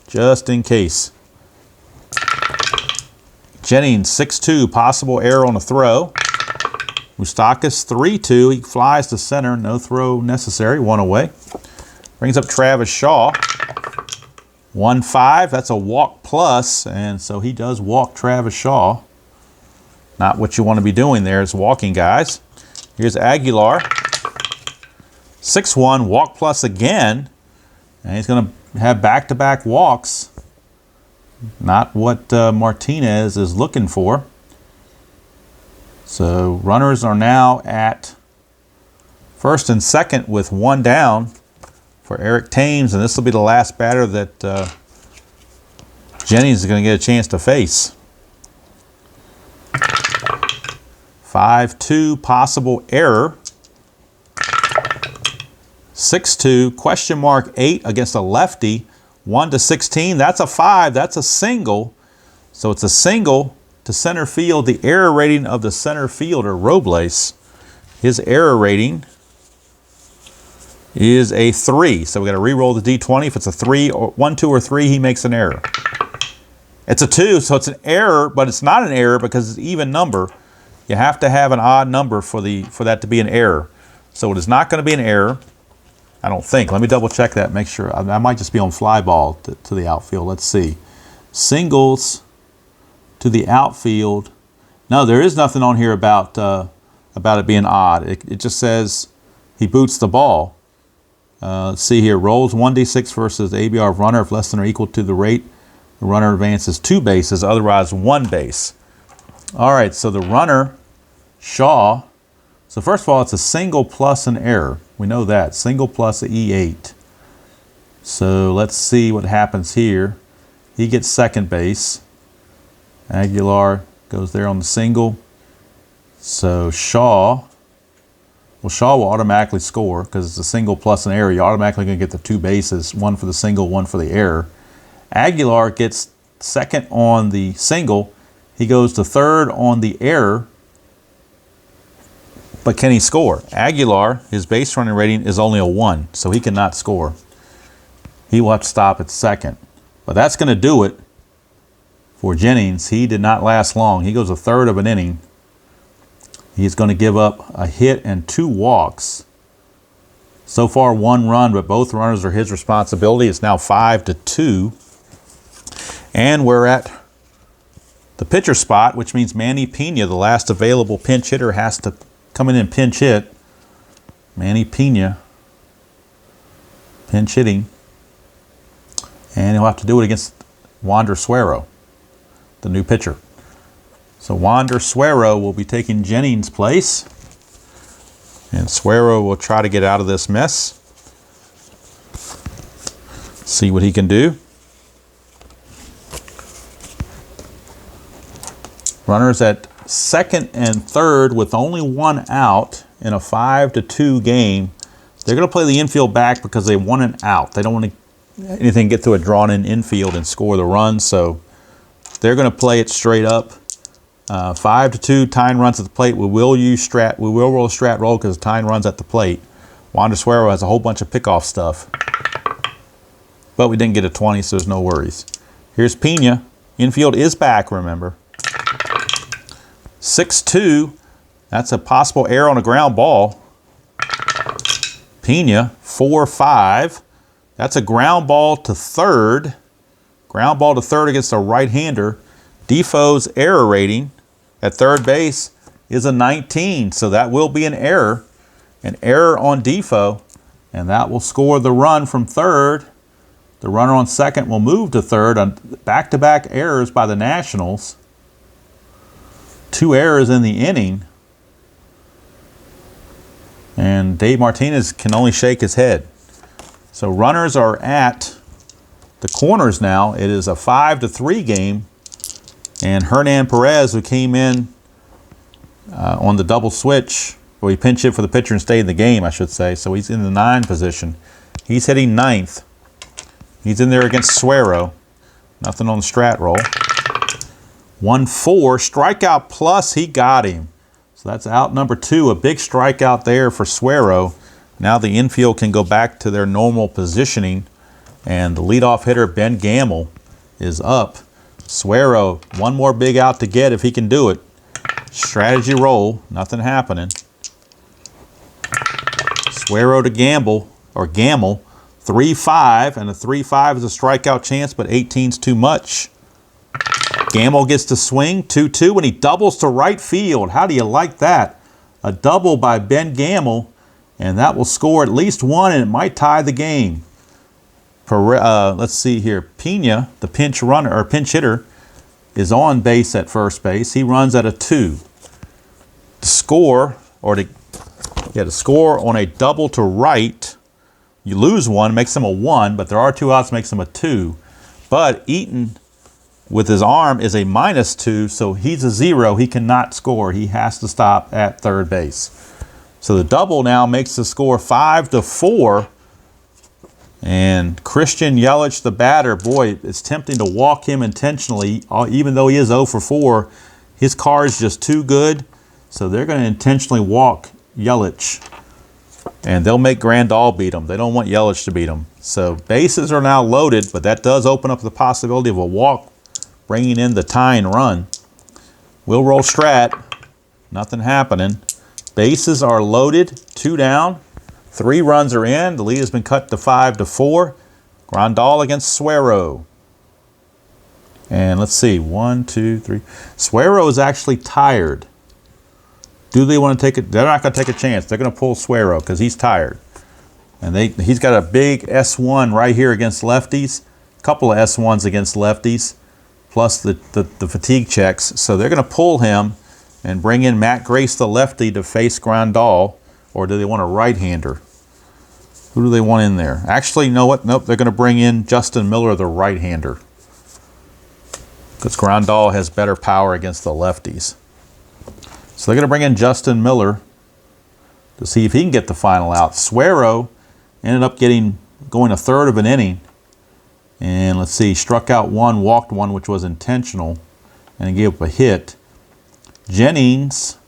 A: just in case. Jennings, 6-2, possible error on a throw. Moustakas, 3-2, he flies to center, no throw necessary, 1 away. Brings up Travis Shaw. 1-5, that's a walk plus, and so he does walk Travis Shaw. Not what you want to be doing there is walking guys. Here's Aguilar. 6-1, walk plus again, and he's going to have back-to-back walks. Not what Martinez is looking for. So runners are now at first and second with 1 down for Eric Thames, and this will be the last batter that Jennings is going to get a chance to face. 5-2, possible error. 6-2, question mark 8 against a lefty. 1-16, that's a 5, that's a single. So it's a single to center field. The error rating of the center fielder, Robles, his error rating is a 3. So we got to re-roll the D20. If it's a 3, or 1, 2, or 3, he makes an error. It's a 2, so it's an error, but it's not an error because it's an even number. You have to have an odd number for that to be an error. So it is not going to be an error. I don't think. Let me double check that, make sure. I might just be on fly ball to the outfield. Let's see. Singles to the outfield. No, there is nothing on here about it being odd. It just says he boots the ball. Let's see here. Rolls 1d6 versus ABR of runner if less than or equal to the rate. The runner advances 2 bases, otherwise 1 base. All right, so the runner, Shaw. So first of all, it's a single plus an error. We know that. Single plus a E8. So let's see what happens here. He gets second base. Aguilar goes there on the single. So Shaw will automatically score because it's a single plus an error. You're automatically going to get the 2 bases, one for the single, one for the error. Aguilar gets second on the single. He goes to third on the error. But can he score? Aguilar, his base running rating is only a 1, so he cannot score. He will have to stop at second. But that's going to do it for Jennings. He did not last long. He goes a third of an inning. He's going to give up a hit and 2 walks. So far 1 run, but both runners are his responsibility. It's now 5-2. And we're at the pitcher spot, which means Manny Pena, the last available pinch hitter, has to come in and pinch hit. Manny Pena, pinch hitting. And he'll have to do it against Wander Suero, the new pitcher. So Wander Suero will be taking Jennings' place. And Suero will try to get out of this mess. See what he can do. Runners at second and third with only 1 out in a 5-2 game. They're going to play the infield back because they want an out. They don't want anything get through a drawn-in infield and score the run. So they're going to play it straight up. 5-2, tying runs at the plate. We will roll a strat roll because tying runs at the plate. Wander Suero has a whole bunch of pickoff stuff. But we didn't get a 20, so there's no worries. Here's Pena. Infield is back, remember. 6-2. That's a possible error on a ground ball. Pena, 4-5. That's a ground ball to third. Ground ball to third against a right-hander. Defoe's error rating at third base is a 19, so that will be an error on Defoe, and that will score the run from third. The runner on second will move to third on back-to-back errors by the Nationals. 2 errors in the inning, and Dave Martinez can only shake his head. So runners are at the corners now. It is a 5-3 game. And Hernan Perez, who came in on the double switch, well, he pinch hit for the pitcher and stayed in the game, I should say. So he's in the 9 position. He's hitting 9th. He's in there against Suero. Nothing on the strat roll. 1-4, strikeout plus, he got him. So that's out number 2, a big strikeout there for Suero. Now the infield can go back to their normal positioning. And the leadoff hitter, Ben Gamble, is up. Suero, 1 more big out to get if he can do it. Strategy roll, nothing happening. Suero to Gamble, 3-5, and a 3-5 is a strikeout chance, but 18's too much. Gamble gets to swing, 2-2, and he doubles to right field. How do you like that? A double by Ben Gamble, and that will score at least 1, and it might tie the game. Let's see here. Pena, the pinch hitter, is on base at first base. He runs at a 2. To score on a double to right, you lose 1, makes him a 1, but there are 2 outs, makes him a 2. But Eaton, with his arm, is a -2, so he's a 0. He cannot score. He has to stop at third base. So the double now makes the score 5-4. And Christian Yelich, the batter, boy, it's tempting to walk him intentionally. Even though he is 0 for 4, his car is just too good. So they're going to intentionally walk Yelich. And they'll make Grandal beat him. They don't want Yelich to beat him. So bases are now loaded, but that does open up the possibility of a walk, bringing in the tying run. We'll roll strat. Nothing happening. Bases are loaded. 2 down. 3 runs are in. The lead has been cut to 5-4. Grandal against Suero. And let's see. 1, 2, 3. Suero is actually tired. Do they want to take it? They're not going to take a chance. They're going to pull Suero because he's tired. And he's got a big S1 right here against lefties. A couple of S1s against lefties. Plus the fatigue checks. So they're going to pull him and bring in Matt Grace, the lefty, to face Grandal. Or do they want a right-hander? Who do they want in there? Actually, you know what? Nope, they're going to bring in Justin Miller, the right-hander. Because Grandal has better power against the lefties. So they're going to bring in Justin Miller to see if he can get the final out. Suero ended up going a third of an inning. And let's see, struck out one, walked one, which was intentional, and gave up a hit. Jennings,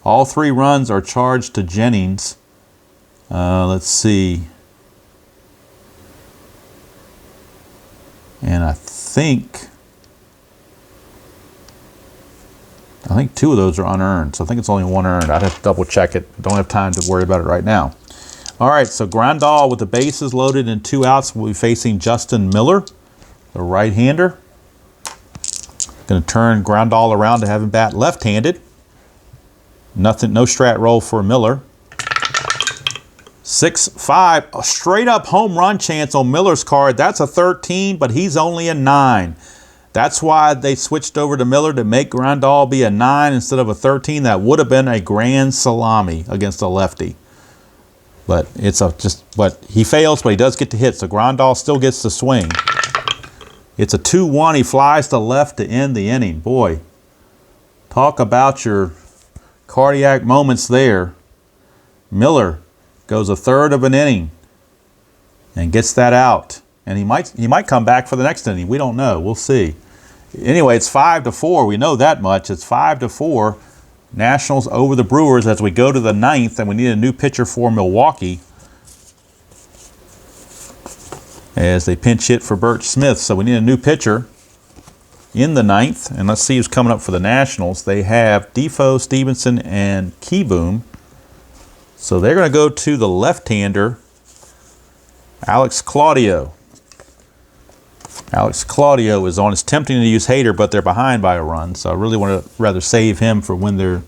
A: all 3 runs are charged to Jennings. Let's see. And I think 2 of those are unearned. So I think it's only 1 earned. I'd have to double check it. Don't have time to worry about it right now. All right, so Grandal with the bases loaded and 2 outs will be facing Justin Miller, the right-hander. Going to turn Grandal around to have him bat left-handed. No strat roll for Miller. 6-5, a straight-up home run chance on Miller's card. That's a 13, but he's only a 9. That's why they switched over to Miller to make Grandal be a 9 instead of a 13. That would have been a grand salami against a lefty. But but he fails, but he does get to hit, so Grandal still gets to swing. It's a 2-1. He flies to left to end the inning. Boy, talk about your cardiac moments there. Miller goes a third of an inning and gets that out. And he might come back for the next inning. We don't know. We'll see. Anyway, it's 5-4. We know that much. It's 5-4. Nationals over the Brewers as we go to the 9th, and we need a new pitcher for Milwaukee as they pinch hit for Burt Smith. So we need a new pitcher in the 9th, and let's see who's coming up for the Nationals. They have Defoe, Stevenson, and Keyboom. So they're going to go to the left-hander, Alex Claudio. Alex Claudio is on. It's tempting to use Hader, but they're behind by a run. So I really want to rather save him for when they're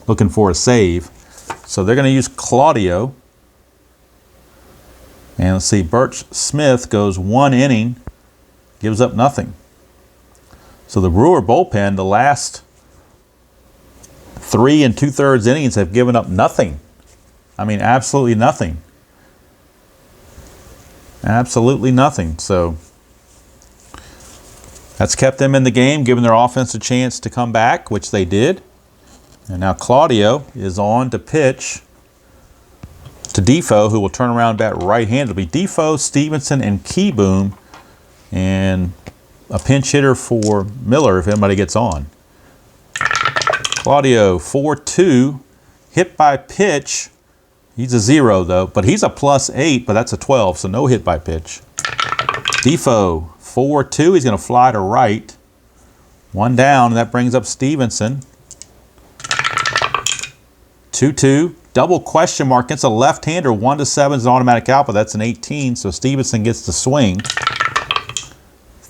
A: looking for a save. So they're going to use Claudio. And let's see, Burt Smith goes 1 inning, gives up nothing. So the Brewer bullpen, the last 3 2/3 innings have given up nothing. I mean, absolutely nothing. Absolutely nothing. So that's kept them in the game, giving their offense a chance to come back, which they did. And now Claudio is on to pitch to Defoe, who will turn around and bat right-handed. It'll be Defoe, Stevenson, and Keyboom, and a pinch hitter for Miller if anybody gets on. Claudio, 4-2, hit by pitch. He's a 0, though, but he's a +8, but that's a 12, so no hit by pitch. Defoe, 4-2. He's going to fly to right. 1 down, and that brings up Stevenson. 2-2. Double question mark against a left-hander. 1-7 is an automatic out, but that's an 18, so Stevenson gets to swing.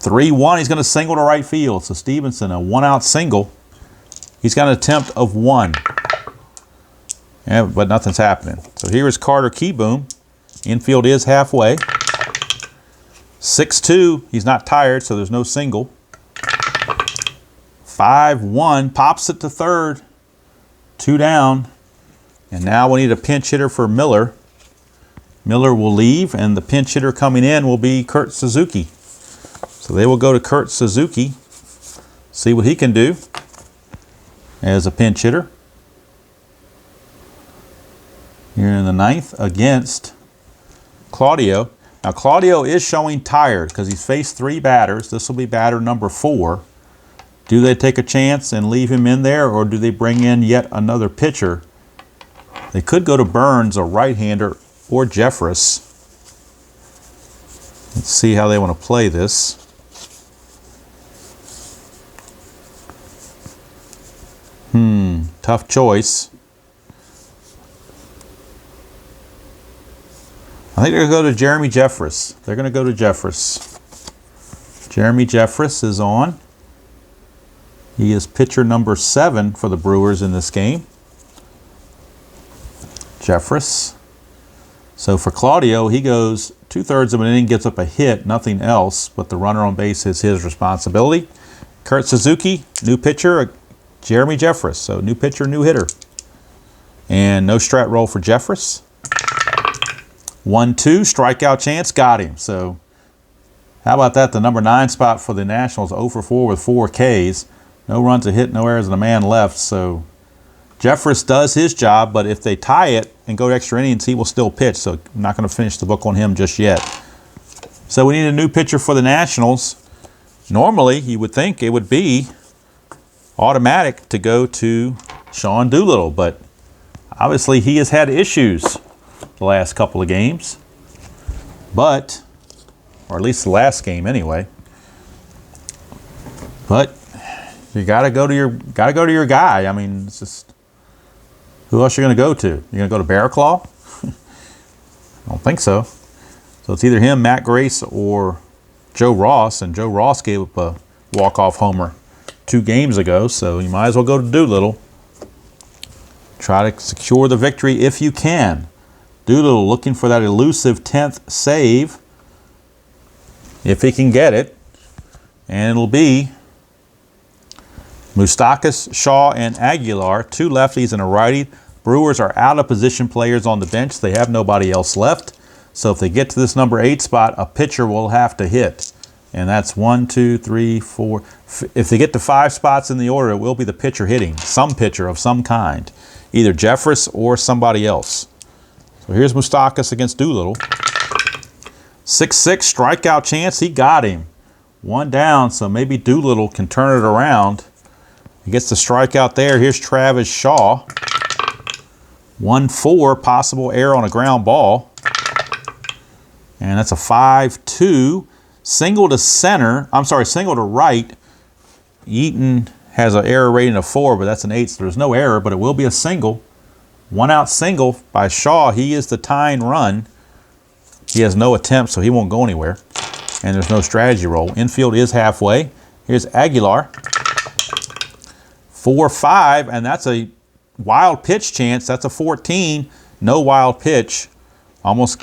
A: 3-1. He's going to single to right field. So Stevenson, a 1-out single. He's got an attempt of 1. Yeah, but nothing's happening. So here is Carter Keyboom. Infield is halfway. 6-2. He's not tired, so there's no single. 5-1. Pops it to third. 2 down. And now we need a pinch hitter for Miller. Miller will leave, and the pinch hitter coming in will be Kurt Suzuki. So they will go to Kurt Suzuki. See what he can do as a pinch hitter. Here in the 9th against Claudio. Now Claudio is showing tired because he's faced 3 batters. This will be batter number 4. Do they take a chance and leave him in there, or do they bring in yet another pitcher? They could go to Burns, a right-hander, or Jeffress. Let's see how they want to play this. Tough choice. I think they're going to go to Jeremy Jeffress. They're going to go to Jeffress. Jeremy Jeffress is on. He is pitcher number 7 for the Brewers in this game. Jeffress. So for Claudio, he goes 2/3 of an inning, gives up a hit, nothing else, but the runner on base is his responsibility. Kurt Suzuki, new pitcher, Jeremy Jeffress. So new pitcher, new hitter. And no strat roll for Jeffress. 1-2, strikeout chance, got him. So how about that? The number 9 spot for the Nationals, 0 for 4 with 4 Ks. No runs, a hit, no errors, and a man left. So Jeffress does his job, but if they tie it and go to extra innings, he will still pitch. So I'm not going to finish the book on him just yet. So we need a new pitcher for the Nationals. Normally, you would think it would be automatic to go to Sean Doolittle, but obviously he has had issues the last couple of games. But, or at least the last game anyway. But you gotta go to your guy. I mean, it's just, who else are you gonna go to? You're gonna go to Bearclaw? I don't think so. So it's either him, Matt Grace, or Joe Ross, and Joe Ross gave up a walk-off homer 2 games ago, so you might as well go to Doolittle. Try to secure the victory if you can. Doolittle looking for that elusive 10th save, if he can get it, and it'll be Moustakas, Shaw, and Aguilar, 2 lefties and a righty. Brewers are out of position players on the bench. They have nobody else left. So if they get to this number 8 spot, a pitcher will have to hit. And that's 1, 2, 3, 4. If they get to 5 spots in the order, it will be the pitcher hitting. Some pitcher of some kind. Either Jeffress or somebody else. So here's Moustakas against Doolittle. 6-6 strikeout chance. He got him. 1 down, so maybe Doolittle can turn it around. He gets the strikeout there. Here's Travis Shaw. 1-4, possible error on a ground ball. And that's a 5-2. Single to center. I'm sorry, single to right. Eaton has an error rating of 4, but that's an 8, so there's no error, but it will be a single. 1-out single by Shaw. He is the tying run. He has no attempt, so he won't go anywhere. And there's no strategy roll. Infield is halfway. Here's Aguilar. 4-5, and that's a wild pitch chance. That's a 14. No wild pitch. Almost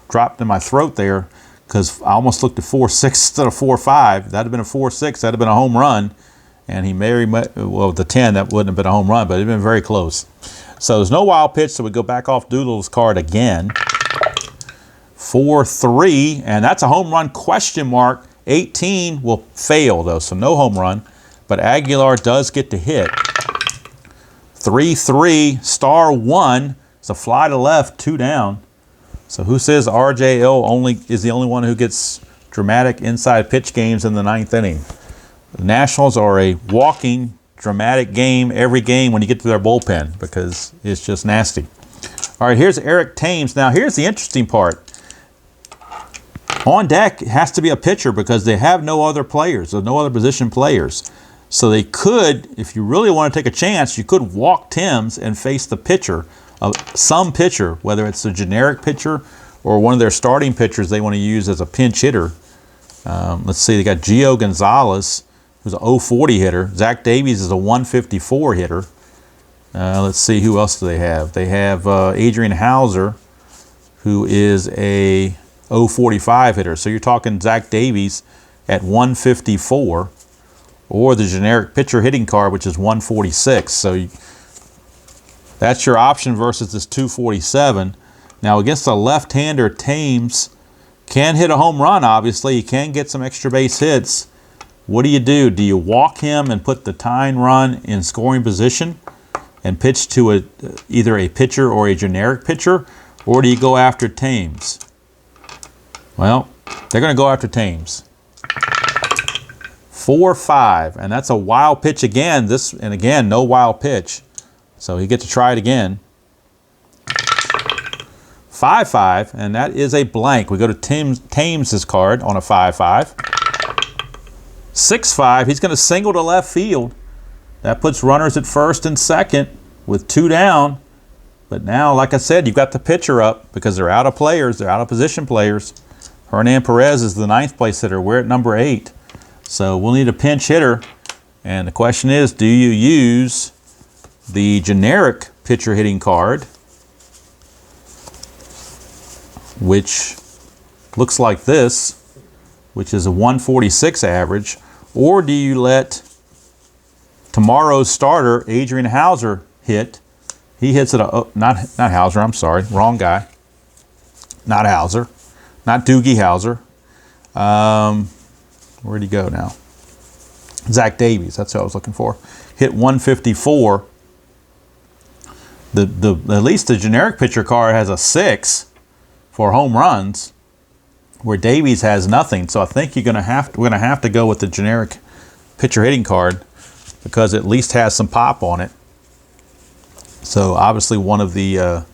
A: dropped in my throat there because I almost looked at 4-6 instead of 4-5. That'd have been a 4-6. That'd have been a home run. And he well, the 10, that wouldn't have been a home run, but it'd been very close. So there's no wild pitch, so we go back off Doolittle's card again. 4-3, and that's a home run question mark. 18 will fail, though, so no home run. But Aguilar does get to hit. 3-3, star 1. It's a fly to left, 2 down. So who says RJL is the only one who gets dramatic inside pitch games in the 9th inning? The Nationals are a walking dramatic game every game when you get to their bullpen because it's just nasty. All right, here's Eric Thames. Now here's the interesting part. On deck has to be a pitcher because they have no other players. There's no other position players. So they could, if you really want to take a chance, you could walk Thames and face the pitcher, some pitcher, whether it's a generic pitcher or one of their starting pitchers they want to use as a pinch hitter. Let's see, they got Gio Gonzalez, who's an 040 hitter. Zach Davies is a 154 hitter. Let's see, who else do they have? They have Adrian Hauser, who is a 045 hitter. So you're talking Zach Davies at 154. Or the generic pitcher hitting card, which is 146. So that's your option versus this 247. Now against a left-hander, Thames can hit a home run, obviously. He can get some extra base hits. What do? Do you walk him and put the tying run in scoring position and pitch to either a pitcher or a generic pitcher? Or do you go after Thames? Well, they're going to go after Thames. 4-5, and that's a wild pitch again. And again, no wild pitch. So he gets to try it again. 5-5, and that is a blank. We go to Thames's card on a 5-5. 6-5, he's going to single to left field. That puts runners at first and second with 2 down. But now, like I said, you've got the pitcher up because they're out of players. They're out of position players. Hernan Perez is the 9th place hitter. We're at number 8. So we'll need a pinch hitter. And the question is, do you use the generic pitcher hitting card which looks like this, which is a 146 average, or do you let tomorrow's starter, Adrian Hauser, hit? He hits it, not Hauser, I'm sorry, wrong guy. Not Hauser, not Doogie Howser. Where'd he go now? Zach Davies, that's who I was looking for. Hit 154. At least the generic pitcher card has a 6 for home runs, where Davies has nothing. So I think we're gonna have to go with the generic pitcher hitting card, because it at least has some pop on it. So obviously one of the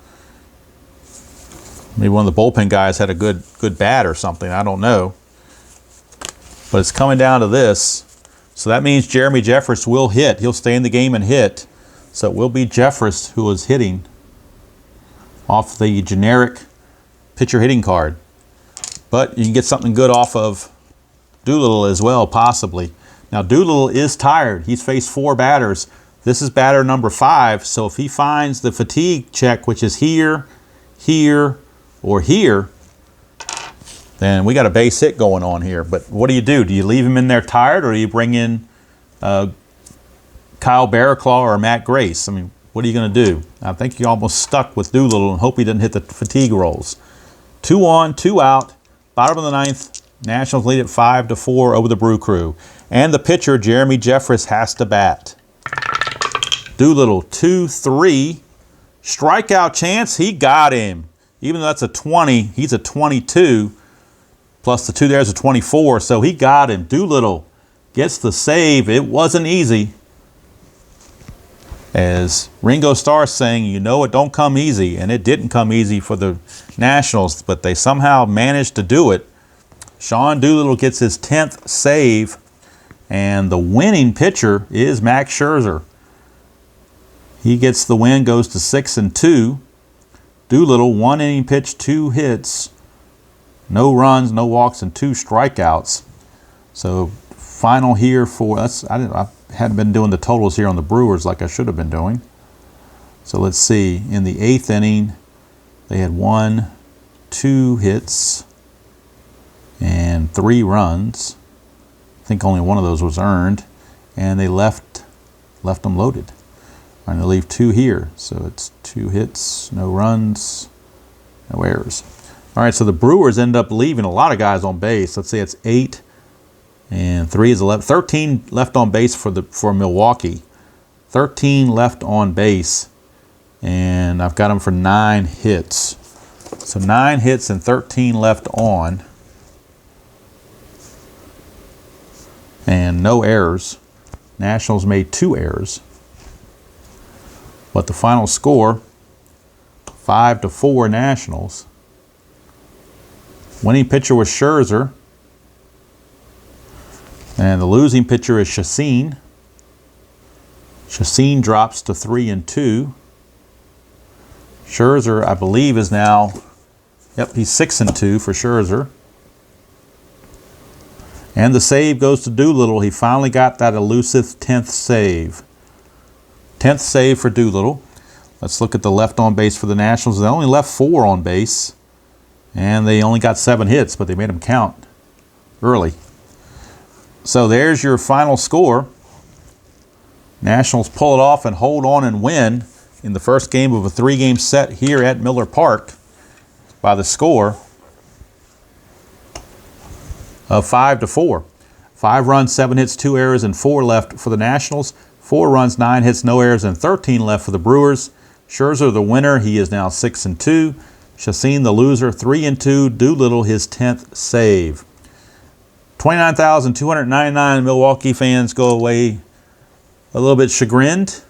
A: maybe one of the bullpen guys had a good bat or something. I don't know. But it's coming down to this. So that means Jeremy Jeffress will hit. He'll stay in the game and hit. So it will be Jeffress who is hitting off the generic pitcher hitting card. But you can get something good off of Doolittle as well, possibly. Now Doolittle is tired. He's faced 4 batters. This is batter number 5. So if he finds the fatigue check, which is here, here, or here, then we got a base hit going on here. But what do? Do you leave him in there tired, or do you bring in Kyle Barraclaw or Matt Grace? I mean, what are you going to do? I think you're almost stuck with Doolittle and hope he doesn't hit the fatigue rolls. 2 on, 2 out, bottom of the 9th. Nationals lead at 5-4 over the Brew Crew. And the pitcher, Jeremy Jeffress, has to bat. Doolittle, 2-3. Strikeout chance, he got him. Even though that's a 20, he's a 22. Plus the 2 there's a 24, so he got him. Doolittle gets the save. It wasn't easy. As Ringo Starr saying, you know it don't come easy, and it didn't come easy for the Nationals, but they somehow managed to do it. Sean Doolittle gets his 10th save, and the winning pitcher is Max Scherzer. He gets the win, goes to 6-2. Doolittle, 1 inning pitch, 2 hits, no runs, no walks, and 2 strikeouts. So final here for I hadn't been doing the totals here on the Brewers like I should have been doing. So let's see. In the 8th inning, they had 1, 2 hits and 3 runs. I think only one of those was earned, and they left them loaded. I'm going to leave 2 here. So it's 2 hits, no runs, no errors. All right, so the Brewers end up leaving a lot of guys on base. Let's say it's 8 and 3 is 11. 13 left on base for Milwaukee. 13 left on base, and I've got them for 9 hits. So 9 hits and 13 left on, and no errors. Nationals made 2 errors. But the final score, 5-4 Nationals. Winning pitcher was Scherzer. And the losing pitcher is Chacin. Chacin drops to 3-2. Scherzer, I believe, is now, he's 6-2 for Scherzer. And the save goes to Doolittle. He finally got that elusive 10th save. 10th save for Doolittle. Let's look at the left on base for the Nationals. They only left 4 on base, and they only got 7 hits, but they made them count early. So there's your final score. Nationals pull it off and hold on and win in the first game of a 3-game set here at Miller Park by the score of 5-4. 5 runs, 7 hits, 2 errors, and 4 left for the Nationals. 4 runs, 9 hits, no errors, and 13 left for the Brewers. Scherzer, the winner, he is now 6-2. Chacin, the loser, 3-2. Doolittle, his 10th save. 29,299 Milwaukee fans go away a little bit chagrined,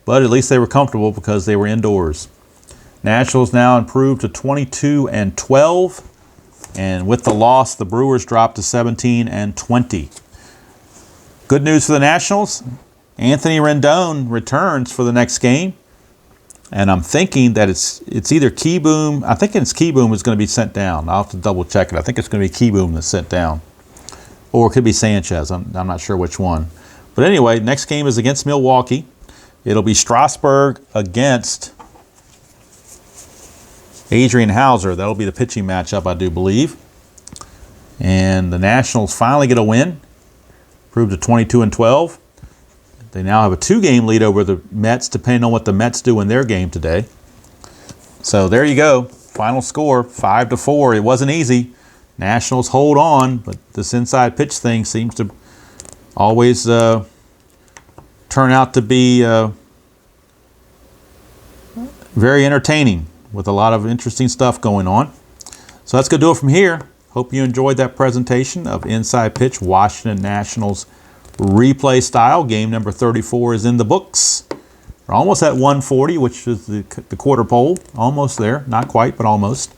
A: but at least they were comfortable because they were indoors. Nationals now improved to 22-12, and with the loss, the Brewers dropped to 17-20. Good news for the Nationals. Anthony Rendon returns for the next game, and I'm thinking that it's either Keyboom. I think it's Keyboom is going to be sent down. I'll have to double check it. I think it's going to be Keyboom that's sent down, or it could be Sanchez. I'm not sure which one. But anyway, next game is against Milwaukee. It'll be Strasburg against Adrian Hauser. That'll be the pitching matchup, I do believe. And the Nationals finally get a win. Improved to 22-12. They now have a 2-game lead over the Mets, depending on what the Mets do in their game today. So there you go. Final score, 5-4. It wasn't easy. Nationals hold on, but this inside pitch thing seems to always turn out to be very entertaining with a lot of interesting stuff going on. So that's going to do it from here. Hope you enjoyed that presentation of Inside Pitch Washington Nationals replay style. Game number 34 is in the books. We're almost at 140, which is the quarter pole. Almost there. Not quite, but almost.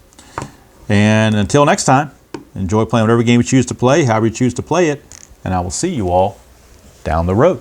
A: And until next time, enjoy playing whatever game you choose to play, however you choose to play it, and I will see you all down the road.